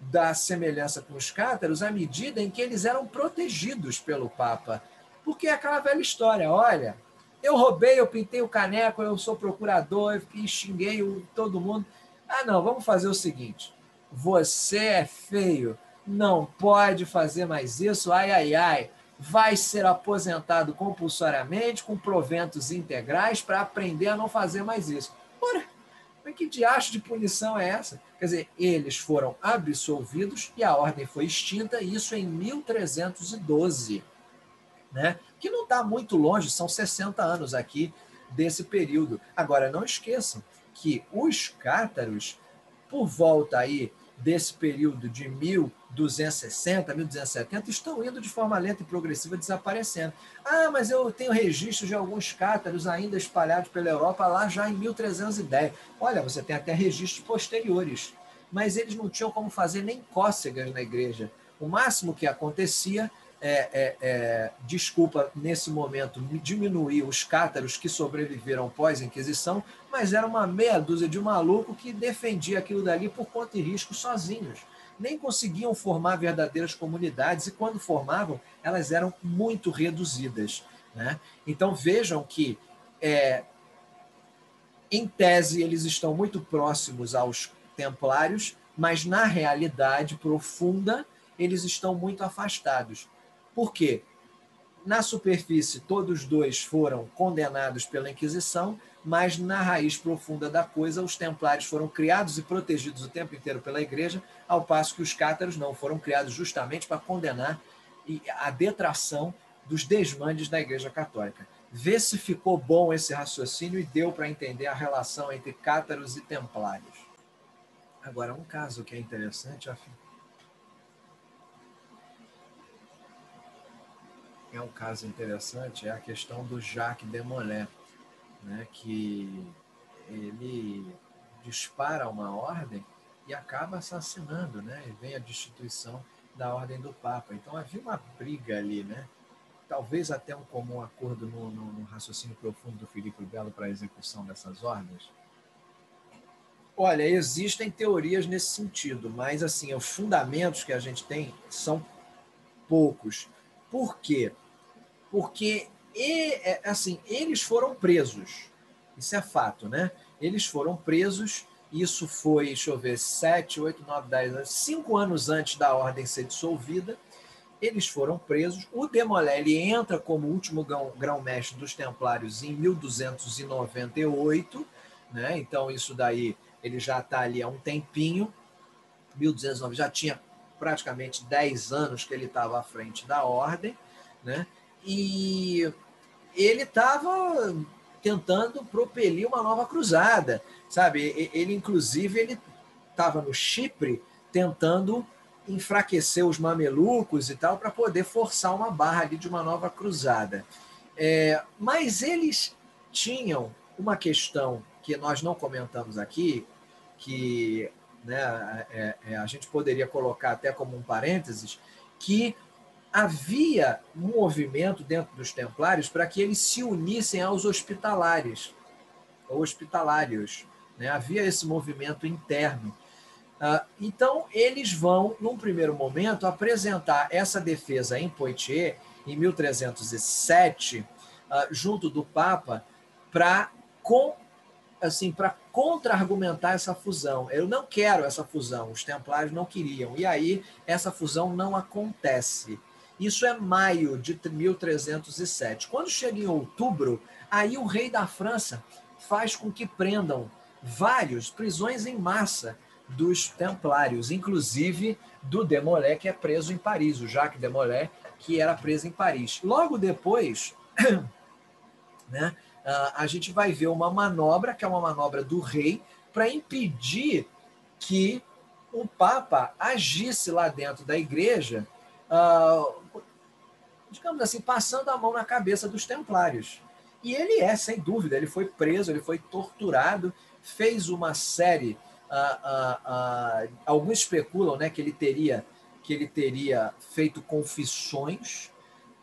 da semelhança com os cátaros à medida em que eles eram protegidos pelo Papa. Porque é aquela velha história, olha, eu roubei, eu pintei o caneco, eu sou procurador, e xinguei todo mundo. Ah, não, vamos fazer o seguinte, você é feio, não pode fazer mais isso, ai, ai, ai, vai ser aposentado compulsoriamente, com proventos integrais, para aprender a não fazer mais isso. Ora, Mas que diacho de punição é essa? Quer dizer, eles foram absolvidos e a ordem foi extinta, isso em 1312, né? Que não está muito longe, são 60 anos aqui desse período. Agora, não esqueçam que os cátaros, por volta aí desse período de 1260, 1270, estão indo de forma lenta e progressiva desaparecendo. Ah, mas eu tenho registros de alguns cátaros ainda espalhados pela Europa lá já em 1310. Olha, você tem até registros posteriores, mas eles não tinham como fazer nem cócegas na igreja. O máximo que acontecia desculpa, nesse momento, diminuir os cátaros que sobreviveram pós-Inquisição, mas era uma meia dúzia de maluco que defendia aquilo dali por conta e risco sozinhos. Nem conseguiam formar verdadeiras comunidades e, quando formavam, elas eram muito reduzidas, né? Então, vejam que, em tese, eles estão muito próximos aos templários, mas, na realidade profunda, eles estão muito afastados. Por quê? Na superfície, todos dois foram condenados pela Inquisição, mas na raiz profunda da coisa, os templários foram criados e protegidos o tempo inteiro pela Igreja, ao passo que os cátaros não foram criados justamente para condenar a detração dos desmandes da Igreja Católica. Vê se ficou bom esse raciocínio e deu para entender a relação entre cátaros e templários. Agora, um caso que é interessante, um caso interessante, é a questão do Jacques de Molay, né, que ele dispara uma ordem e acaba assassinando, né, e vem a destituição da ordem do Papa. Então havia uma briga ali, né, talvez até um comum acordo no raciocínio profundo do Filipe Belo para a execução dessas ordens. Olha, existem teorias nesse sentido, mas assim, os fundamentos que a gente tem são poucos. Por quê? Porque assim, eles foram presos. Isso é fato, né? Eles foram presos, isso foi, deixa eu ver, 7, 8, 9, 10 anos, 5 anos antes da ordem ser dissolvida, eles foram presos. O Desmoulins, ele entra como último grão-mestre dos Templários em 1298, né? Então isso daí, ele já está ali há um tempinho, 1209, já tinha praticamente 10 anos que ele estava à frente da ordem, né? E ele estava tentando propelir uma nova cruzada, sabe? Ele, inclusive, ele estava no Chipre tentando enfraquecer os mamelucos e tal para poder forçar uma barra ali de uma nova cruzada. Mas eles tinham uma questão que nós não comentamos aqui, que, né, a gente poderia colocar até como um parênteses, que havia um movimento dentro dos templários para que eles se unissem aos hospitalários, né? Havia esse movimento interno. Então, eles vão, num primeiro momento, apresentar essa defesa em Poitiers, em 1307, junto do Papa, para contra-argumentar essa fusão. Eu não quero essa fusão, os templários não queriam. E aí, essa fusão não acontece. Isso é maio de 1307. Quando chega em outubro, aí o rei da França faz com que prendam vários prisões em massa dos templários, inclusive do Desmoulins, que é preso em Paris, o Jacques Desmoulins, que era preso em Paris. Logo depois, né, a gente vai ver uma manobra, que é uma manobra do rei, para impedir que o Papa agisse lá dentro da igreja, digamos assim, passando a mão na cabeça dos templários. E ele sem dúvida, ele foi preso, ele foi torturado, fez uma série, alguns especulam, né, que ele teria feito confissões,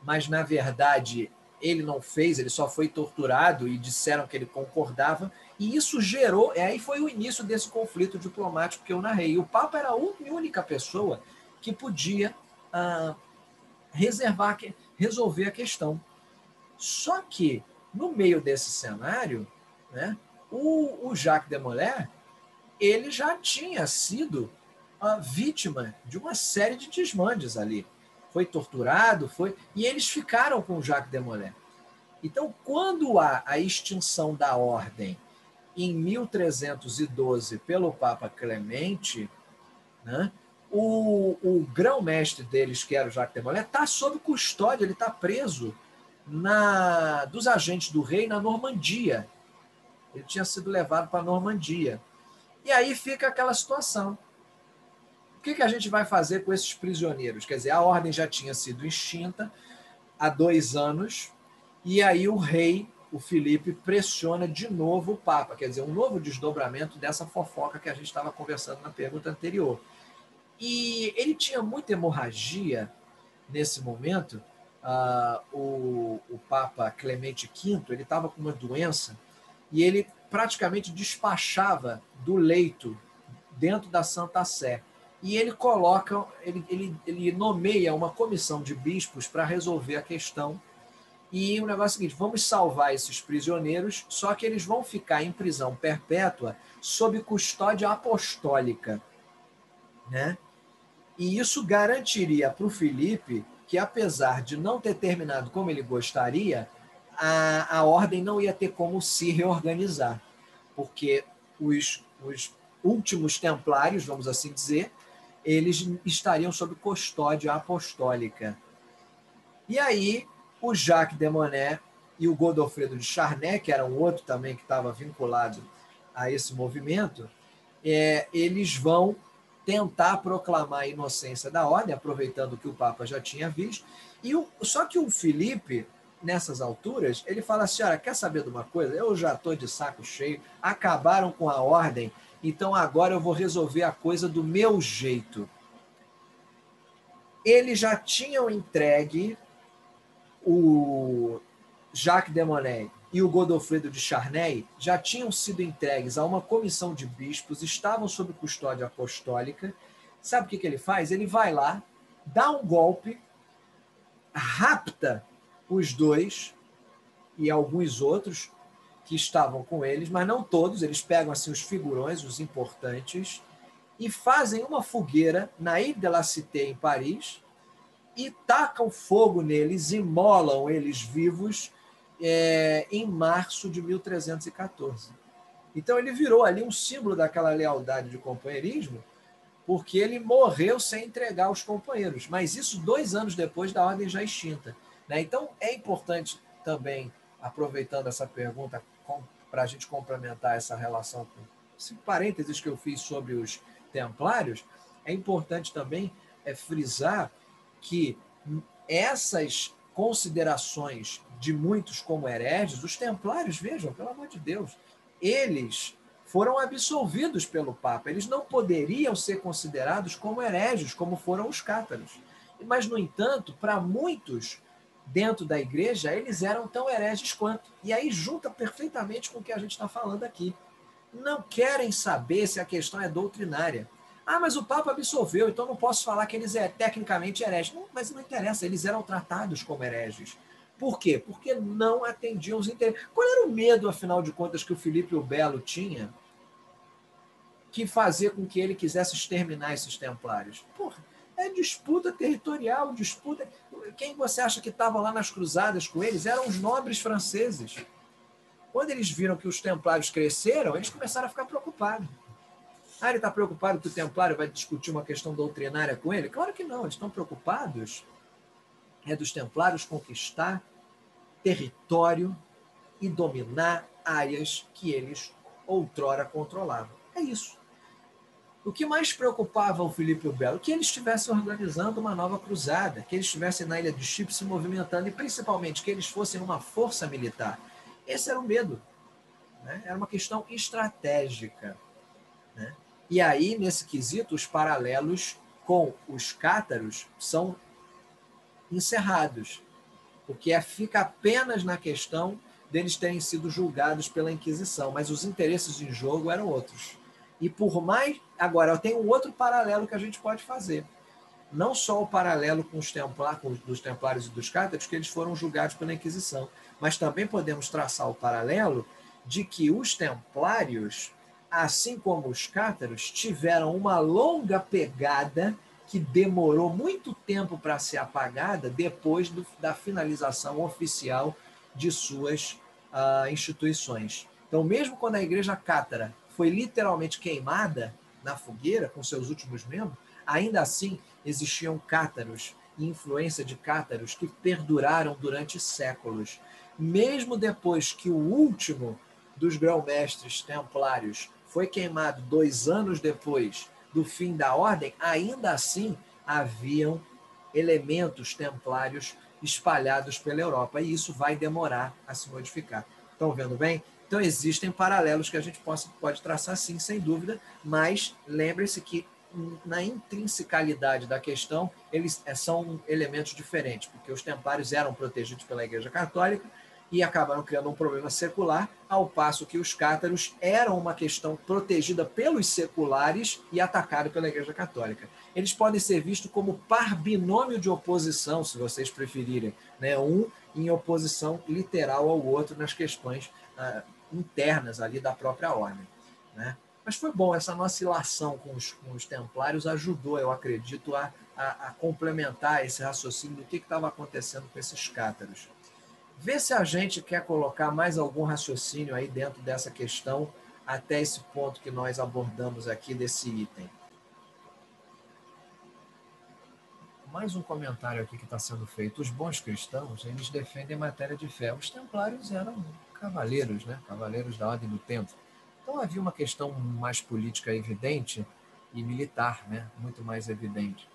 mas na verdade ele não fez, ele só foi torturado e disseram que ele concordava, e isso gerou, aí foi o início desse conflito diplomático que eu narrei. E o Papa era a única pessoa que podia resolver a questão. Só que, no meio desse cenário, né, o Jacques Desmoulins, ele já tinha sido vítima de uma série de desmandes ali. Foi torturado, e eles ficaram com o Jacques Desmoulins. Então, quando há a extinção da ordem em 1312 pelo Papa Clemente, né, o grão-mestre deles, que era o Jacques de Molay, está sob custódia, ele está preso dos agentes do rei na Normandia. Ele tinha sido levado para a Normandia. E aí fica aquela situação. O que a gente vai fazer com esses prisioneiros? Quer dizer, a ordem já tinha sido extinta há 2 anos, e aí o rei, o Filipe, pressiona de novo o Papa. Quer dizer, um novo desdobramento dessa fofoca que a gente estava conversando na pergunta anterior. E ele tinha muita hemorragia nesse momento. O Papa Clemente V, ele estava com uma doença e ele praticamente despachava do leito dentro da Santa Sé. E ele coloca, ele nomeia uma comissão de bispos para resolver a questão. E o negócio é o seguinte: vamos salvar esses prisioneiros, só que eles vão ficar em prisão perpétua sob custódia apostólica, né? E isso garantiria para o Filipe que, apesar de não ter terminado como ele gostaria, a ordem não ia ter como se reorganizar, porque os últimos templários, vamos assim dizer, eles estariam sob custódia apostólica. E aí, o Jacques de Monnet e o Godofredo de Charnay, que era um outro também que estava vinculado a esse movimento, eles vão tentar proclamar a inocência da ordem, aproveitando que o Papa já tinha visto. Só que o Filipe, nessas alturas, ele fala assim: olha, quer saber de uma coisa? Eu já estou de saco cheio, acabaram com a ordem, então agora eu vou resolver a coisa do meu jeito. Eles já tinham entregue o Jacques de Monnet e o Godofredo de Charnay, já tinham sido entregues a uma comissão de bispos, estavam sob custódia apostólica. Sabe o que ele faz? Ele vai lá, dá um golpe, rapta os dois e alguns outros que estavam com eles, mas não todos. Eles pegam assim os figurões, os importantes, e fazem uma fogueira na Ile de la Cité, em Paris, e tacam fogo neles, imolam eles vivos em março de 1314. Então ele virou ali um símbolo daquela lealdade de companheirismo, porque ele morreu sem entregar os companheiros. Mas isso 2 anos depois da ordem já extinta, né? Então é importante também, aproveitando essa pergunta, para a gente complementar essa relação com esse parênteses que eu fiz sobre os templários, é importante também frisar que essas considerações de muitos como hereges, os templários, vejam, pelo amor de Deus, eles foram absolvidos pelo Papa. Eles não poderiam ser considerados como hereges, como foram os cátaros. Mas, no entanto, para muitos dentro da igreja, eles eram tão hereges quanto. E aí junta perfeitamente com o que a gente está falando aqui. Não querem saber se a questão é doutrinária. Ah, mas o Papa absolveu, então não posso falar que eles tecnicamente hereges. Não, mas não interessa, eles eram tratados como hereges. Por quê? Porque não atendiam os interesses. Qual era o medo, afinal de contas, que o Filipe o Belo tinha que fazia com que ele quisesse exterminar esses templários? Porra, é disputa territorial, disputa... Quem você acha que estava lá nas cruzadas com eles eram os nobres franceses. Quando eles viram que os templários cresceram, eles começaram a ficar preocupados. Ah, ele está preocupado que o templário vai discutir uma questão doutrinária com ele? Claro que não, eles estão preocupados dos templários conquistar território e dominar áreas que eles outrora controlavam. É isso. O que mais preocupava o Filipe o Belo? Que eles estivessem organizando uma nova cruzada, que eles estivessem na Ilha de Chipre se movimentando e, principalmente, que eles fossem uma força militar. Esse era o medo, né? Era uma questão estratégica, né? E aí, nesse quesito, os paralelos com os cátaros são encerrados, porque fica apenas na questão deles terem sido julgados pela Inquisição, mas os interesses em jogo eram outros. E por mais... Agora, tem um outro paralelo que a gente pode fazer. Não só o paralelo com os dos templários e dos cátaros, que eles foram julgados pela Inquisição, mas também podemos traçar o paralelo de que os templários, assim como os cátaros, tiveram uma longa pegada que demorou muito tempo para ser apagada depois da finalização oficial de suas instituições. Então, mesmo quando a igreja cátara foi literalmente queimada na fogueira com seus últimos membros, ainda assim existiam cátaros e influência de cátaros que perduraram durante séculos. Mesmo depois que o último dos grão-mestres templários foi queimado 2 anos depois do fim da ordem, ainda assim haviam elementos templários espalhados pela Europa, e isso vai demorar a se modificar. Estão vendo bem? Então, existem paralelos que a gente pode traçar, sim, sem dúvida, mas lembre-se que na intrinsecalidade da questão, eles são elementos diferentes, porque os templários eram protegidos pela Igreja Católica e acabaram criando um problema secular, ao passo que os cátaros eram uma questão protegida pelos seculares e atacada pela Igreja Católica. Eles podem ser vistos como par binômio de oposição, se vocês preferirem, né? Um em oposição literal ao outro nas questões internas ali da própria ordem, né? Mas foi bom, essa nossa ilação com os templários ajudou, eu acredito, a complementar esse raciocínio do que estava acontecendo com esses cátaros. Vê se a gente quer colocar mais algum raciocínio aí dentro dessa questão, até esse ponto que nós abordamos aqui desse item. Mais um comentário aqui que está sendo feito. Os bons cristãos, eles defendem matéria de fé. Os templários eram cavaleiros, né? Cavaleiros da Ordem do Templo. Então havia uma questão mais política evidente e militar, né? Muito mais evidente.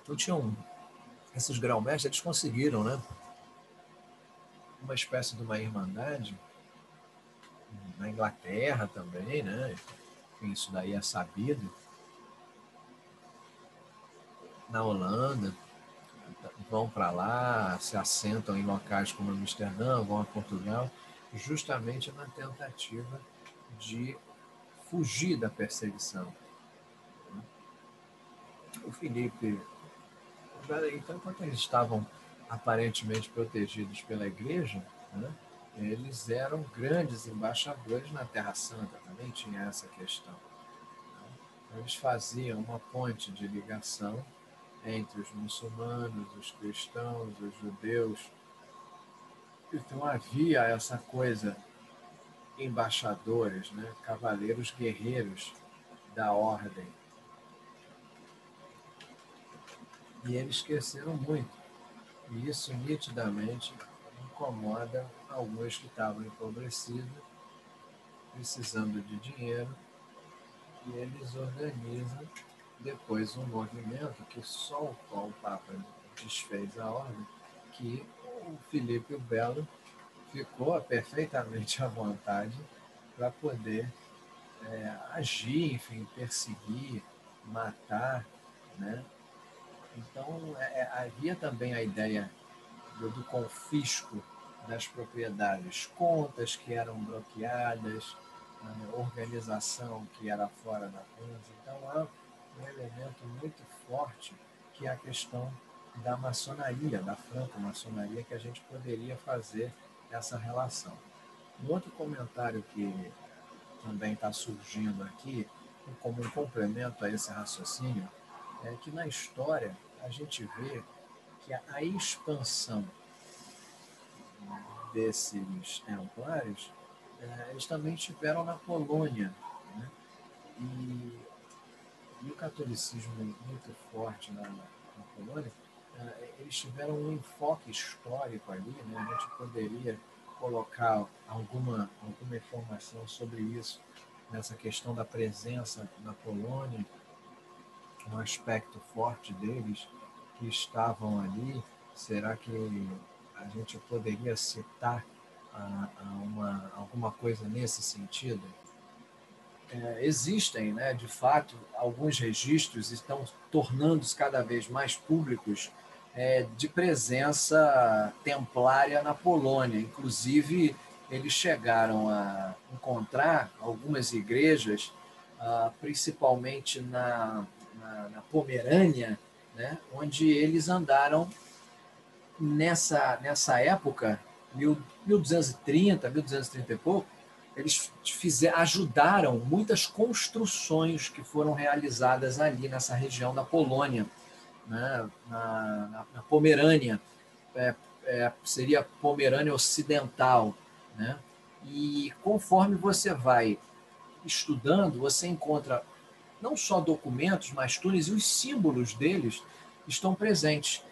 Então tinham esses grão-mestres, eles conseguiram, né? Uma espécie de uma irmandade na Inglaterra também, né? Isso daí é sabido. Na Holanda, vão para lá, se assentam em locais como Amsterdã, vão a Portugal, justamente na tentativa de fugir da perseguição. O Filipe, então, enquanto eles estavam aparentemente protegidos pela igreja, né, eles eram grandes embaixadores na Terra Santa, também tinha essa questão. Eles faziam uma ponte de ligação entre os muçulmanos, os cristãos, os judeus. Então havia essa coisa, embaixadores, né, cavaleiros guerreiros da ordem. E eles cresceram muito. E isso nitidamente incomoda alguns que estavam empobrecidos, precisando de dinheiro, e eles organizam depois um movimento que só o qual o Papa desfez a ordem, que o Filipe o Belo ficou perfeitamente à vontade para poder agir, enfim, perseguir, matar, né? Então, havia também a ideia do confisco das propriedades, contas que eram bloqueadas, organização que era fora da coisa. Então, há um elemento muito forte que é a questão da maçonaria, da franco-maçonaria, que a gente poderia fazer essa relação. Um outro comentário que também está surgindo aqui, como um complemento a esse raciocínio, é que na história a gente vê que a expansão desses templários, eles também estiveram na Polônia, né? E o catolicismo muito forte na Polônia, eles tiveram um enfoque histórico ali, né? A gente poderia colocar alguma informação sobre isso, nessa questão da presença na Polônia, um aspecto forte deles que estavam ali. Será que a gente poderia citar alguma coisa nesse sentido? Existem, né, de fato, alguns registros estão tornando-se cada vez mais públicos de presença templária na Polônia. Inclusive, eles chegaram a encontrar algumas igrejas, principalmente na Pomerânia, né, onde eles andaram nessa época, 1230, 1230 e pouco. Eles ajudaram muitas construções que foram realizadas ali nessa região da Polônia, né, na Pomerânia, seria Pomerânia Ocidental, né? E conforme você vai estudando, você encontra não só documentos, mas túneis e os símbolos deles estão presentes.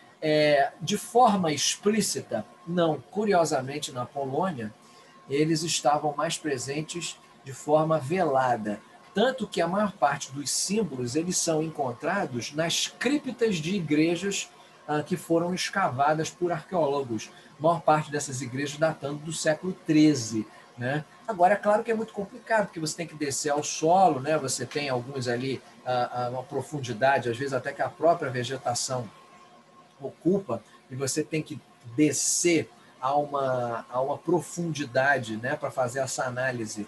De forma explícita, não. Curiosamente, na Polônia, eles estavam mais presentes de forma velada. Tanto que a maior parte dos símbolos eles são encontrados nas criptas de igrejas que foram escavadas por arqueólogos. A maior parte dessas igrejas datando do século XIII. Né? Agora, é claro que é muito complicado, porque você tem que descer ao solo, né? Você tem alguns ali uma profundidade, às vezes até que a própria vegetação ocupa, e você tem que descer a uma profundidade, né, para fazer essa análise.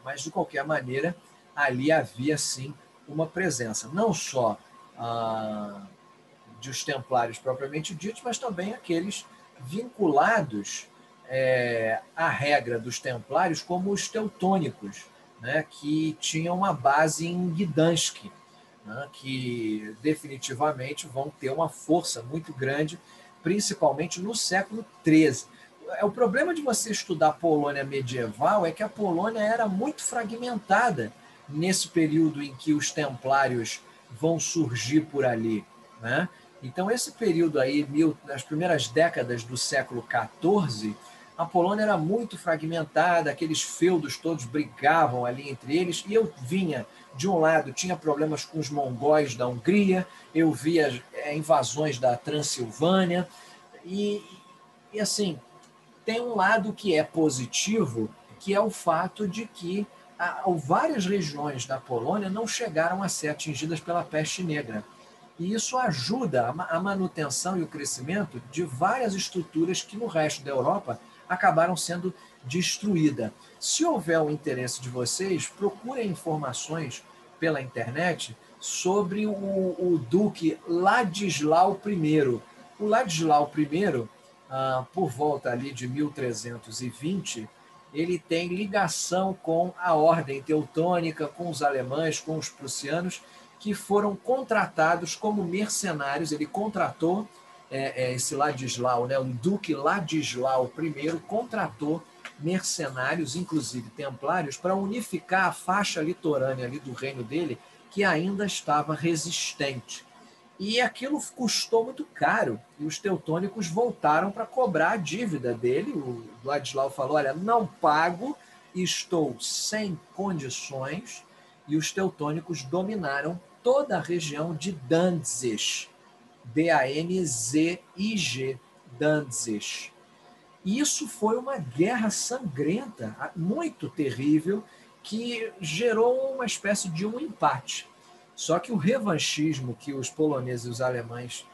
Mas, de qualquer maneira, ali havia, sim, uma presença, não só de os templários propriamente ditos, mas também aqueles vinculados à regra dos templários, como os teutônicos, né, que tinham uma base em Gdansk, né, que definitivamente vão ter uma força muito grande, principalmente no século XIII. O problema de você estudar a Polônia medieval é que a Polônia era muito fragmentada nesse período em que os templários vão surgir por ali. Né? Então, esse período aí, nas primeiras décadas do século XIV, a Polônia era muito fragmentada, aqueles feudos todos brigavam ali entre eles, e eu vinha, de um lado, tinha problemas com os mongóis da Hungria, eu via invasões da Transilvânia, e assim, tem um lado que é positivo, que é o fato de que várias regiões da Polônia não chegaram a ser atingidas pela peste negra. E isso ajuda a manutenção e o crescimento de várias estruturas que no resto da Europa acabaram sendo destruídas. Se houver um interesse de vocês, procurem informações pela internet sobre o Duque Ladislau I. O Ladislau I, por volta ali de 1320, ele tem ligação com a ordem teutônica, com os alemães, com os prussianos, que foram contratados como mercenários. Ele contratou esse Ladislau, né, o Duque Ladislau I, contratou mercenários, inclusive templários, para unificar a faixa litorânea ali do reino dele, que ainda estava resistente. E aquilo custou muito caro, e os teutônicos voltaram para cobrar a dívida dele. O Ladislau falou, olha, não pago, estou sem condições, e os teutônicos dominaram toda a região de Danzig, D-A-N-Z-I-G, Danzig. Isso foi uma guerra sangrenta, muito terrível, que gerou uma espécie de um empate. Só que o revanchismo que os poloneses e os alemães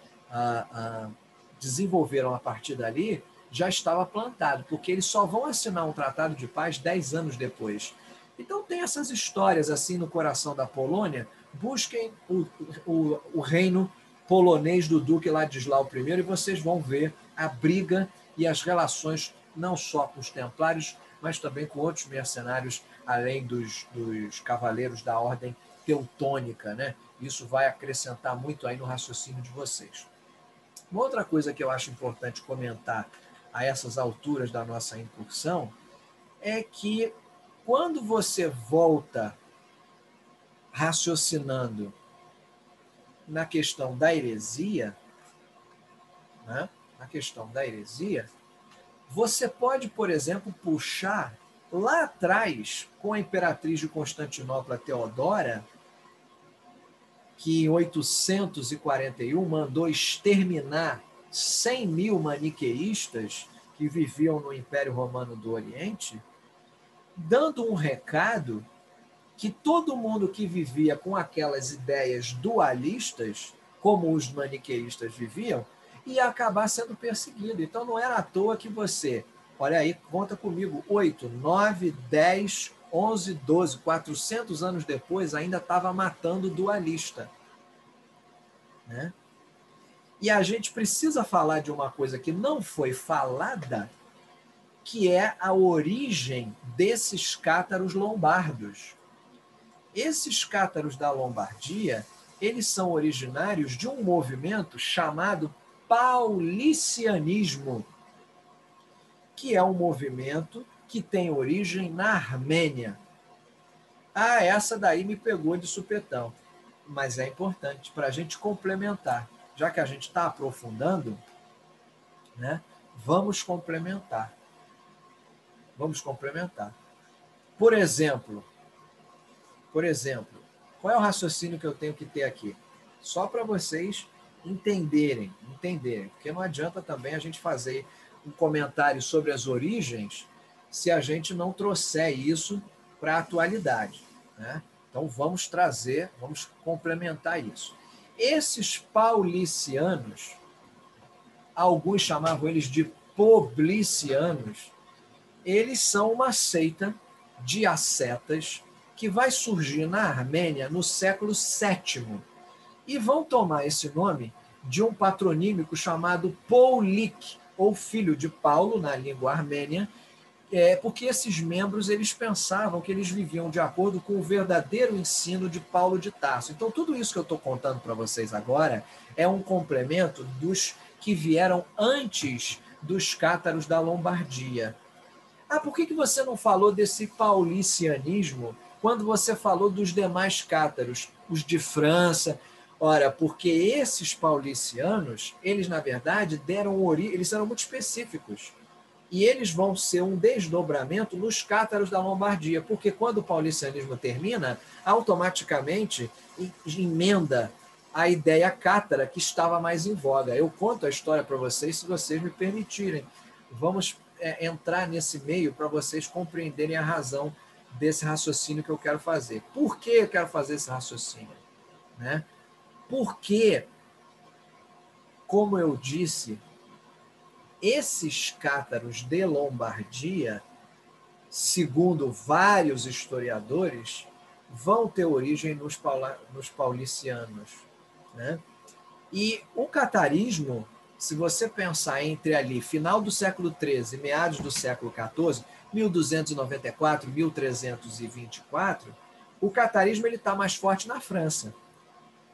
desenvolveram a partir dali já estava plantado, porque eles só vão assinar um tratado de paz 10 anos depois. Então tem essas histórias assim no coração da Polônia. Busquem o reino polonês do Duque Ladislau I e vocês vão ver a briga e as relações não só com os templários, mas também com outros mercenários, além dos cavaleiros da ordem teutônica, né? Isso vai acrescentar muito aí no raciocínio de vocês. Uma outra coisa que eu acho importante comentar a essas alturas da nossa incursão é que quando você volta raciocinando na questão da heresia, né? Na questão da heresia, você pode, por exemplo, puxar lá atrás com a imperatriz de Constantinopla, Teodora, que em 841 mandou exterminar 100 mil maniqueístas que viviam no Império Romano do Oriente, dando um recado que todo mundo que vivia com aquelas ideias dualistas, como os maniqueístas viviam, ia acabar sendo perseguido. Então não era à toa que você, olha aí, conta comigo, 8, 9, 10, 11, 12, 400 anos depois, ainda estava matando o dualista. Né? E a gente precisa falar de uma coisa que não foi falada, que é a origem desses cátaros lombardos. Esses cátaros da Lombardia, eles são originários de um movimento chamado paulicianismo, que é um movimento que tem origem na Armênia. Ah, essa daí me pegou de supetão, mas é importante para a gente complementar. Já que a gente está aprofundando, né, vamos complementar. Vamos complementar. Por exemplo, qual é o raciocínio que eu tenho que ter aqui? Só para vocês entenderem, porque não adianta também a gente fazer um comentário sobre as origens se a gente não trouxer isso para a atualidade, né? Então vamos trazer, vamos complementar isso. Esses paulicianos, alguns chamavam eles de poblicianos, eles são uma seita de ascetas que vai surgir na Armênia no século VII e vão tomar esse nome de um patronímico chamado Poulik, ou filho de Paulo, na língua armênia, porque esses membros eles pensavam que eles viviam de acordo com o verdadeiro ensino de Paulo de Tarso. Então, tudo isso que eu estou contando para vocês agora é um complemento dos que vieram antes dos cátaros da Lombardia. Ah, por que você não falou desse paulicianismo quando você falou dos demais cátaros, os de França? Ora, porque esses paulicianos, eles, na verdade, deram origem, eles eram muito específicos. E eles vão ser um desdobramento nos cátaros da Lombardia, porque quando o paulicianismo termina, automaticamente emenda a ideia cátara que estava mais em voga. Eu conto a história para vocês, se vocês me permitirem. Vamos entrar nesse meio para vocês compreenderem a razão desse raciocínio que eu quero fazer. Por que eu quero fazer esse raciocínio? Né? Porque, como eu disse, esses cátaros de Lombardia, segundo vários historiadores, vão ter origem nos paulicianos. Né? E o catarismo, se você pensar entre ali, final do século XIII e meados do século XIV, 1294, 1324, o catarismo está mais forte na França,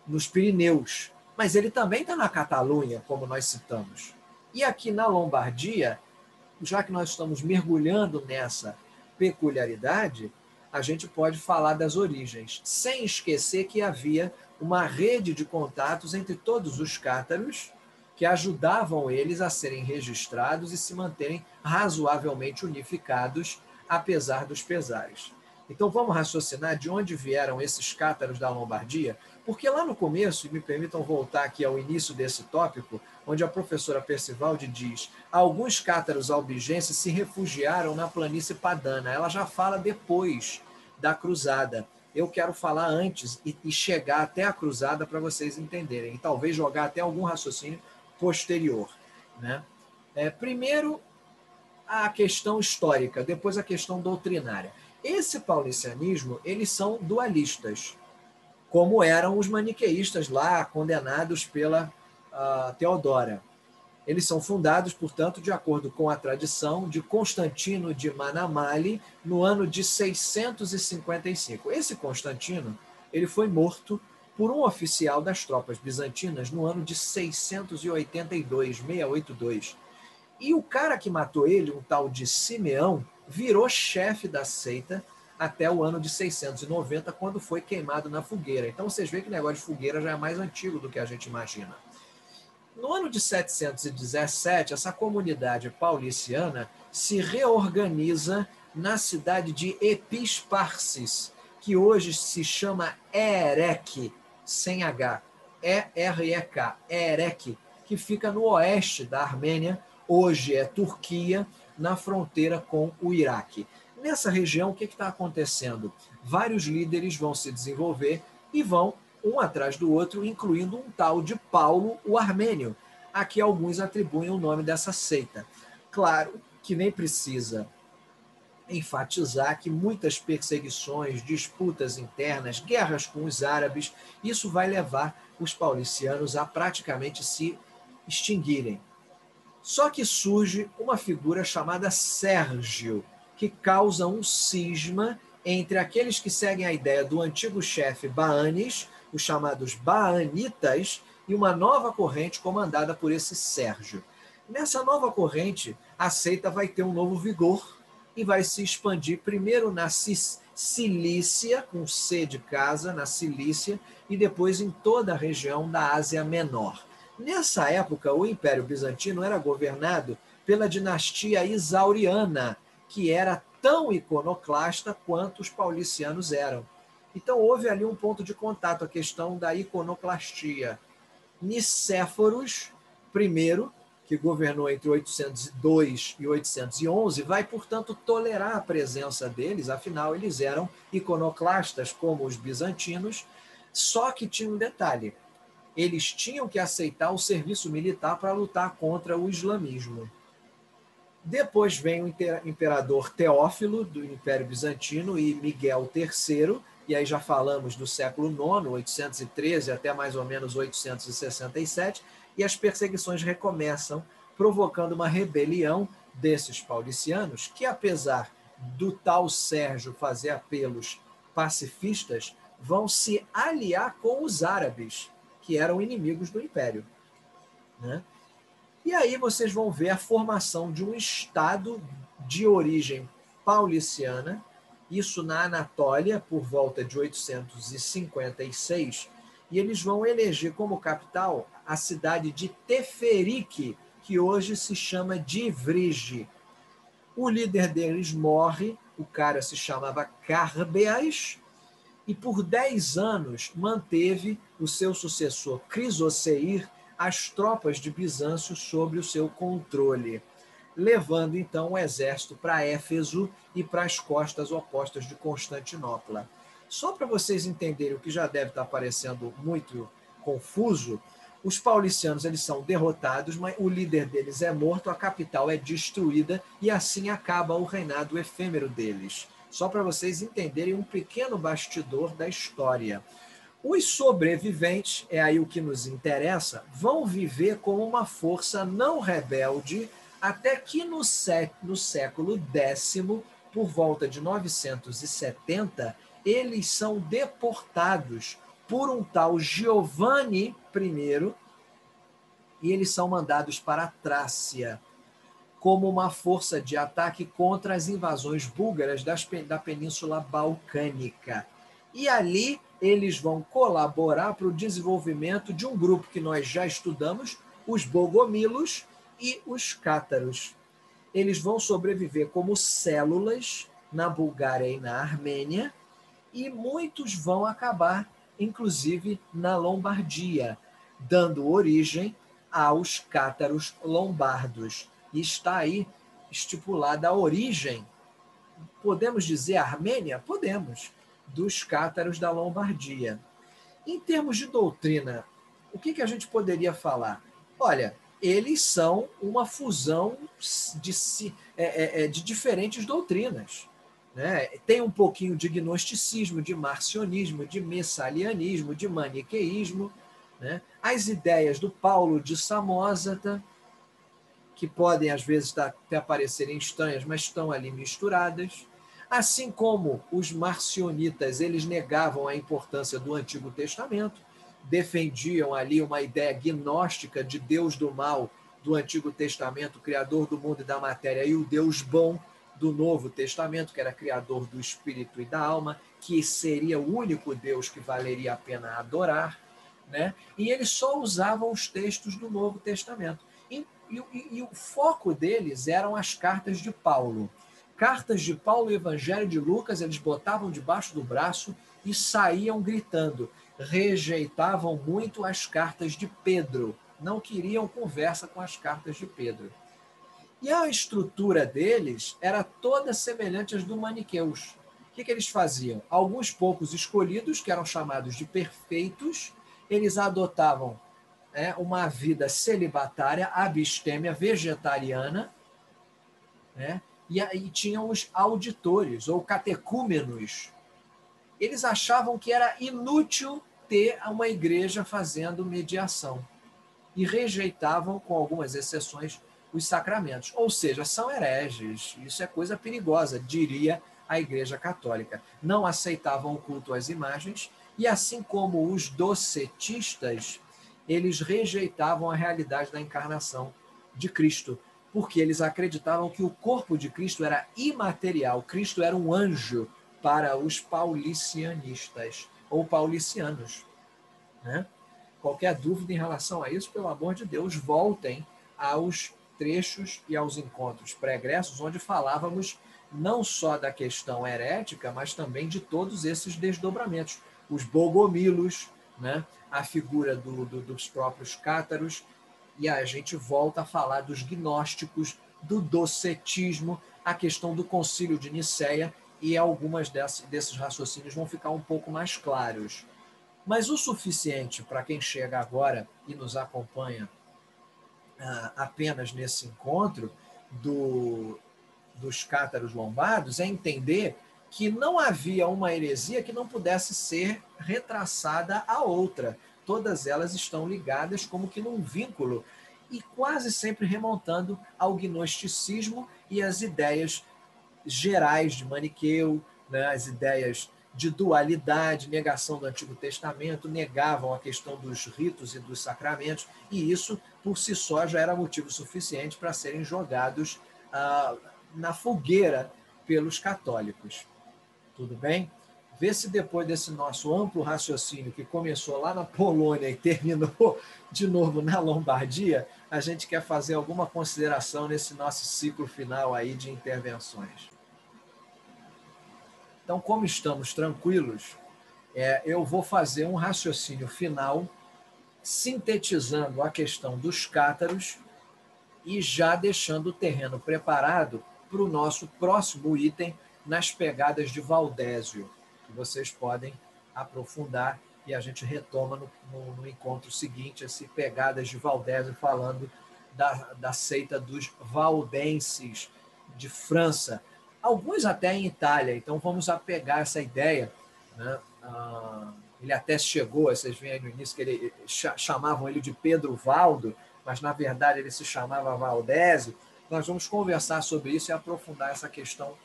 nos Pirineus, mas ele também está na Catalunha, como nós citamos. E aqui na Lombardia, já que nós estamos mergulhando nessa peculiaridade, a gente pode falar das origens, sem esquecer que havia uma rede de contatos entre todos os cátaros que ajudavam eles a serem registrados e se manterem razoavelmente unificados, apesar dos pesares. Então vamos raciocinar de onde vieram esses cátaros da Lombardia, porque lá no começo, e me permitam voltar aqui ao início desse tópico, onde a professora Percivaldi diz: alguns cátaros albigenses se refugiaram na planície padana. Ela já fala depois da cruzada. Eu quero falar antes e chegar até a cruzada para vocês entenderem, e talvez jogar até algum raciocínio posterior. Né? Primeiro, a questão histórica, depois a questão doutrinária. Esse paulicianismo, eles são dualistas, como eram os maniqueístas lá, condenados pela Teodora. Eles são fundados, portanto, de acordo com a tradição de Constantino de Manamali, no ano de 655. Esse Constantino, ele foi morto por um oficial das tropas bizantinas no ano de 682. E o cara que matou ele, um tal de Simeão, virou chefe da seita até o ano de 690, quando foi queimado na fogueira. Então vocês veem que o negócio de fogueira já é mais antigo do que a gente imagina. No ano de 717, essa comunidade pauliciana se reorganiza na cidade de Episparsis, que hoje se chama Erek, sem H, E-R-E-K, Erek, que fica no oeste da Armênia, hoje é Turquia, na fronteira com o Iraque. Nessa região, o que está acontecendo? Vários líderes vão se desenvolver e vão, um atrás do outro, incluindo um tal de Paulo, o Armênio, a que alguns atribuem o nome dessa seita. Claro que nem precisa enfatizar que muitas perseguições, disputas internas, guerras com os árabes, isso vai levar os paulicianos a praticamente se extinguirem. Só que surge uma figura chamada Sérgio, que causa um cisma entre aqueles que seguem a ideia do antigo chefe Baanis, os chamados Baanitas, e uma nova corrente comandada por esse Sérgio. Nessa nova corrente, a seita vai ter um novo vigor e vai se expandir primeiro na Cilícia, com C de casa, na Cilícia, e depois em toda a região da Ásia Menor. Nessa época, o Império Bizantino era governado pela dinastia Isauriana, que era tão iconoclasta quanto os paulicianos eram. Então, houve ali um ponto de contato, a questão da iconoclastia. Nicéforos I, que governou entre 802 e 811, vai, portanto, tolerar a presença deles, afinal, eles eram iconoclastas como os bizantinos, só que tinha um detalhe: eles tinham que aceitar o serviço militar para lutar contra o islamismo. Depois vem o imperador Teófilo, do Império Bizantino, e Miguel III, e aí já falamos do século IX, 813 até mais ou menos 867, e as perseguições recomeçam, provocando uma rebelião desses paulicianos, que apesar do tal Sérgio fazer apelos pacifistas, vão se aliar com os árabes, que eram inimigos do Império, né? E aí vocês vão ver a formação de um estado de origem pauliciana, isso na Anatólia, por volta de 856, e eles vão eleger como capital a cidade de Teferique, que hoje se chama Divrige. O líder deles morre, o cara se chamava Carbeas, e por 10 anos manteve o seu sucessor Crisoceir as tropas de Bizâncio sob o seu controle, levando então o exército para Éfeso e para as costas opostas de Constantinopla. Só para vocês entenderem o que já deve estar parecendo muito confuso, os paulicianos eles são derrotados, mas o líder deles é morto, a capital é destruída e assim acaba o reinado efêmero deles. Só para vocês entenderem um pequeno bastidor da história. Os sobreviventes, é aí o que nos interessa, vão viver como uma força não rebelde até que no século X, por volta de 970, eles são deportados por um tal Giovanni I e eles são mandados para a Trácia como uma força de ataque contra as invasões búlgaras da Península Balcânica. E ali eles vão colaborar para o desenvolvimento de um grupo que nós já estudamos, os bogomilos e os cátaros. Eles vão sobreviver como células na Bulgária e na Armênia, e muitos vão acabar, inclusive, na Lombardia, dando origem aos cátaros lombardos. E está aí estipulada a origem, podemos dizer Armênia? Podemos, dos cátaros da Lombardia. Em termos de doutrina, o que a gente poderia falar? Olha, eles são uma fusão de diferentes doutrinas, né? Tem um pouquinho de gnosticismo, de marcionismo, de messalianismo, de maniqueísmo, né? As ideias do Paulo de Samosata, que podem às vezes até parecerem estranhas, mas estão ali misturadas. Assim como os marcionitas, eles negavam a importância do Antigo Testamento, defendiam ali uma ideia gnóstica de Deus do mal do Antigo Testamento, criador do mundo e da matéria, e o Deus bom do Novo Testamento, que era criador do espírito e da alma, que seria o único Deus que valeria a pena adorar, né? E eles só usavam os textos do Novo Testamento. E o foco deles eram as cartas de Paulo. Cartas de Paulo e Evangelho de Lucas, eles botavam debaixo do braço e saíam gritando. Rejeitavam muito as cartas de Pedro. Não queriam conversa com as cartas de Pedro. E a estrutura deles era toda semelhante às do maniqueus. O que eles faziam? Alguns poucos escolhidos, que eram chamados de perfeitos, eles adotavam uma vida celibatária, abstêmia, vegetariana, né? E tinham os auditores, ou catecúmenos. Eles achavam que era inútil ter uma igreja fazendo mediação e rejeitavam, com algumas exceções, os sacramentos. Ou seja, são hereges. Isso é coisa perigosa, diria a Igreja Católica. Não aceitavam o culto às imagens e, assim como os docetistas, eles rejeitavam a realidade da encarnação de Cristo, porque eles acreditavam que o corpo de Cristo era imaterial, Cristo era um anjo para os paulicianistas ou paulicianos, né? Qualquer dúvida em relação a isso, pelo amor de Deus, voltem aos trechos e aos encontros pregressos, onde falávamos não só da questão herética, mas também de todos esses desdobramentos. Os bogomilos, né? A figura dos próprios cátaros, e a gente volta a falar dos gnósticos, do docetismo, a questão do concílio de Nicéia, e algumas desses raciocínios vão ficar um pouco mais claros. Mas o suficiente para quem chega agora e nos acompanha apenas nesse encontro dos cátaros lombardos é entender que não havia uma heresia que não pudesse ser retraçada à outra. Todas elas estão ligadas como que num vínculo e quase sempre remontando ao gnosticismo e às ideias gerais de Maniqueu, né, as ideias de dualidade, negação do Antigo Testamento, negavam a questão dos ritos e dos sacramentos, e isso, por si só, já era motivo suficiente para serem jogados na fogueira pelos católicos. Tudo bem? Vê se depois desse nosso amplo raciocínio, que começou lá na Polônia e terminou de novo na Lombardia, a gente quer fazer alguma consideração nesse nosso ciclo final aí de intervenções. Então, como estamos tranquilos, eu vou fazer um raciocínio final, sintetizando a questão dos cátaros e já deixando o terreno preparado para o nosso próximo item nas pegadas de Valdésio, que vocês podem aprofundar e a gente retoma no encontro seguinte, esse pegadas de Valdésio falando da seita dos valdenses de França, alguns até em Itália, então vamos apegar essa ideia, né? Ele até chegou, vocês veem aí no início que ele chamavam ele de Pedro Valdo, mas na verdade ele se chamava Valdésio. Nós vamos conversar sobre isso e aprofundar essa questão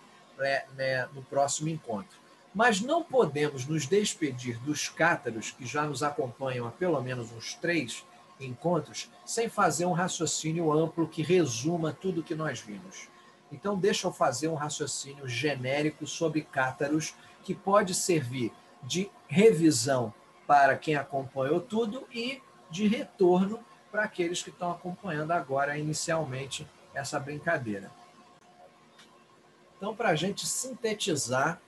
no próximo encontro. Mas não podemos nos despedir dos cátaros, que já nos acompanham há pelo menos uns 3 encontros, sem fazer um raciocínio amplo que resuma tudo o que nós vimos. Então, deixa eu fazer um raciocínio genérico sobre cátaros, que pode servir de revisão para quem acompanhou tudo e de retorno para aqueles que estão acompanhando agora, inicialmente, essa brincadeira. Então, para a gente sintetizar,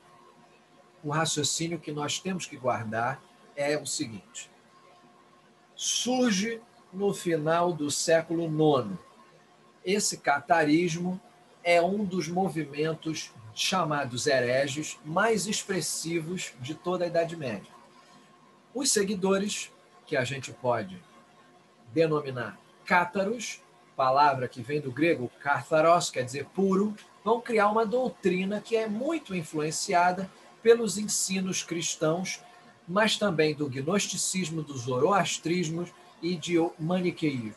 o raciocínio que nós temos que guardar é o seguinte: surge no final do século IX. Esse catarismo é um dos movimentos chamados hereges mais expressivos de toda a Idade Média. Os seguidores, que a gente pode denominar cátaros, palavra que vem do grego katharos, quer dizer puro, vão criar uma doutrina que é muito influenciada pelos ensinos cristãos, mas também do gnosticismo, do zoroastrismo e de maniqueísmo.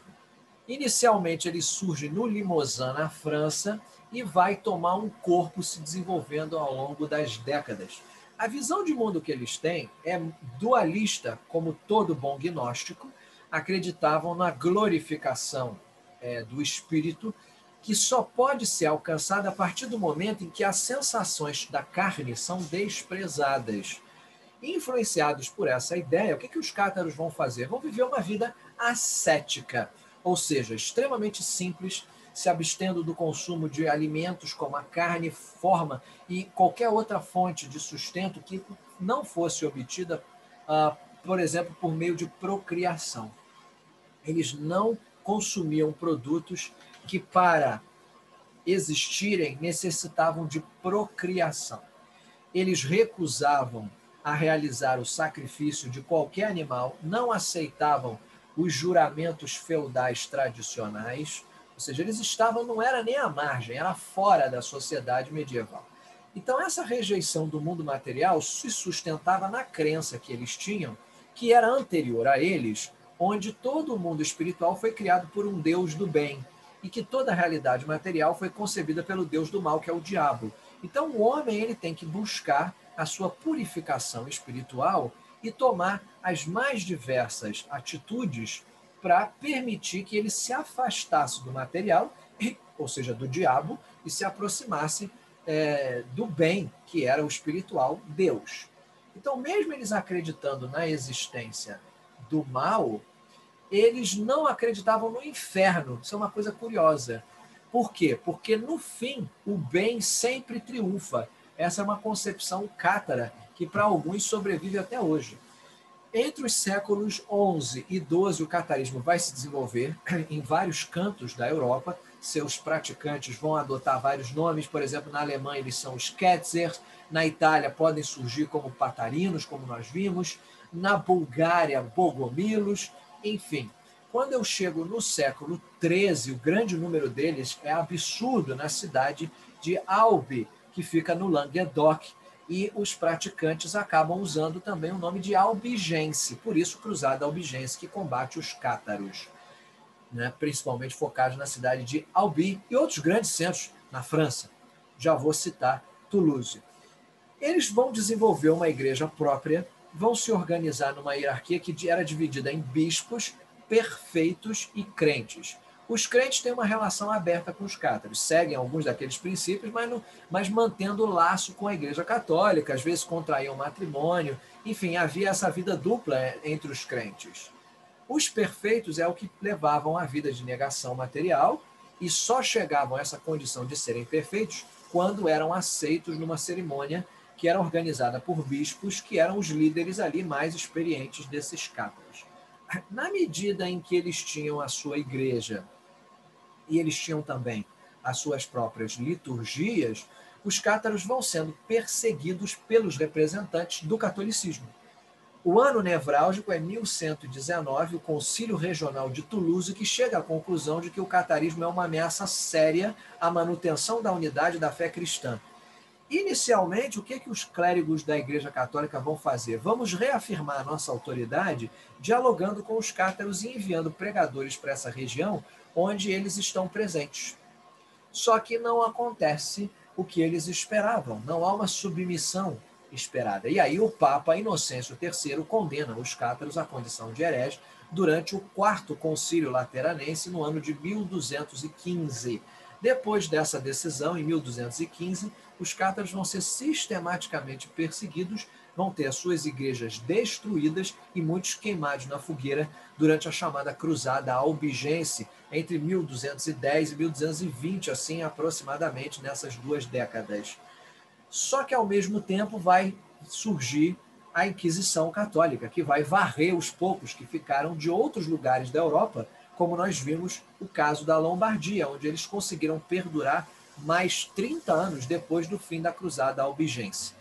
Inicialmente ele surge no Limousin, na França, e vai tomar um corpo se desenvolvendo ao longo das décadas. A visão de mundo que eles têm é dualista, como todo bom gnóstico, acreditavam na glorificação do espírito, que só pode ser alcançada a partir do momento em que as sensações da carne são desprezadas. Influenciados por essa ideia, o que os cátaros vão fazer? Vão viver uma vida ascética, ou seja, extremamente simples, se abstendo do consumo de alimentos como a carne, forma e qualquer outra fonte de sustento que não fosse obtida, por exemplo, por meio de procriação. Eles não consumiam produtos que, para existirem, necessitavam de procriação. Eles recusavam a realizar o sacrifício de qualquer animal, não aceitavam os juramentos feudais tradicionais, ou seja, eles estavam, não era nem à margem, era fora da sociedade medieval. Então, essa rejeição do mundo material se sustentava na crença que eles tinham, que era anterior a eles, onde todo o mundo espiritual foi criado por um Deus do bem, e que toda a realidade material foi concebida pelo Deus do mal, que é o diabo. Então, o homem ele tem que buscar a sua purificação espiritual e tomar as mais diversas atitudes para permitir que ele se afastasse do material, ou seja, do diabo, e se aproximasse do bem, que era o espiritual, Deus. Então, mesmo eles acreditando na existência do mal, eles não acreditavam no inferno. Isso é uma coisa curiosa. Por quê? Porque, no fim, o bem sempre triunfa. Essa é uma concepção cátara que, para alguns, sobrevive até hoje. Entre os séculos XI e XII, o catarismo vai se desenvolver em vários cantos da Europa. Seus praticantes vão adotar vários nomes. Por exemplo, na Alemanha, eles são os Ketzers. Na Itália, podem surgir como patarinos, como nós vimos. Na Bulgária, bogomilos. Enfim, quando eu chego no século XIII, o grande número deles é absurdo na cidade de Albi, que fica no Languedoc, e os praticantes acabam usando também o nome de albigense, por isso Cruzada Albigense, que combate os cátaros, né, principalmente focados na cidade de Albi e outros grandes centros na França. Já vou citar Toulouse. Eles vão desenvolver uma igreja própria, vão se organizar numa hierarquia que era dividida em bispos, perfeitos e crentes. Os crentes têm uma relação aberta com os cátaros, seguem alguns daqueles princípios, mas mantendo o laço com a Igreja Católica, às vezes contraíam matrimônio, enfim, havia essa vida dupla entre os crentes. Os perfeitos é o que levavam a vida de negação material e só chegavam a essa condição de serem perfeitos quando eram aceitos numa cerimônia que era organizada por bispos, que eram os líderes ali mais experientes desses cátaros. Na medida em que eles tinham a sua igreja e eles tinham também as suas próprias liturgias, os cátaros vão sendo perseguidos pelos representantes do catolicismo. O ano nevrálgico é 1119, o Concílio Regional de Toulouse, que chega à conclusão de que o catarismo é uma ameaça séria à manutenção da unidade da fé cristã. Inicialmente, o que os clérigos da Igreja Católica vão fazer? Vamos reafirmar a nossa autoridade dialogando com os cátaros e enviando pregadores para essa região onde eles estão presentes. Só que não acontece o que eles esperavam, não há uma submissão esperada. E aí o Papa Inocêncio III condena os cátaros à condição de hereges durante o quarto concílio lateranense no ano de 1215. Depois dessa decisão, em 1215, os cátaros vão ser sistematicamente perseguidos, vão ter as suas igrejas destruídas e muitos queimados na fogueira durante a chamada Cruzada Albigense, entre 1210 e 1220, assim aproximadamente nessas 2 décadas. Só que, ao mesmo tempo, vai surgir a Inquisição Católica, que vai varrer os poucos que ficaram de outros lugares da Europa, como nós vimos o caso da Lombardia, onde eles conseguiram perdurar mais 30 anos depois do fim da Cruzada Albigense.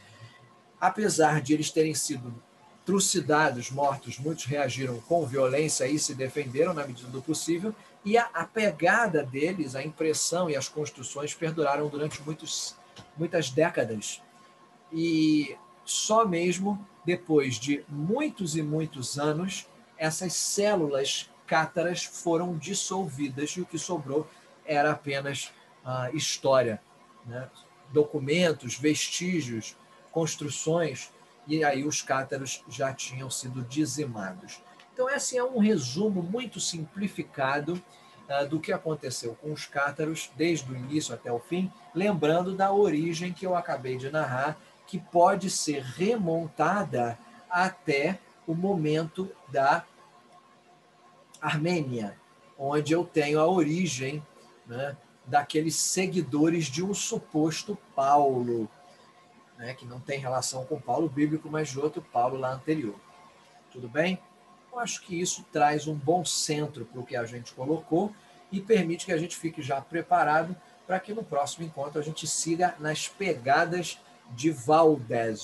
Apesar de eles terem sido trucidados, mortos, muitos reagiram com violência e se defenderam na medida do possível, e a pegada deles, a impressão e as construções perduraram durante muitas décadas. E só mesmo depois de muitos e muitos anos, essas células cátaras foram dissolvidas e o que sobrou era apenas história, né? Documentos, vestígios, construções, e aí os cátaros já tinham sido dizimados. Então, esse é um resumo muito simplificado do que aconteceu com os cátaros desde o início até o fim, lembrando da origem que eu acabei de narrar, que pode ser remontada até o momento da Armênia, onde eu tenho a origem, né, daqueles seguidores de um suposto Paulo, né, que não tem relação com o Paulo bíblico, mas de outro Paulo lá anterior. Tudo bem? Eu acho que isso traz um bom centro para o que a gente colocou e permite que a gente fique já preparado para que no próximo encontro a gente siga nas pegadas de Valdez.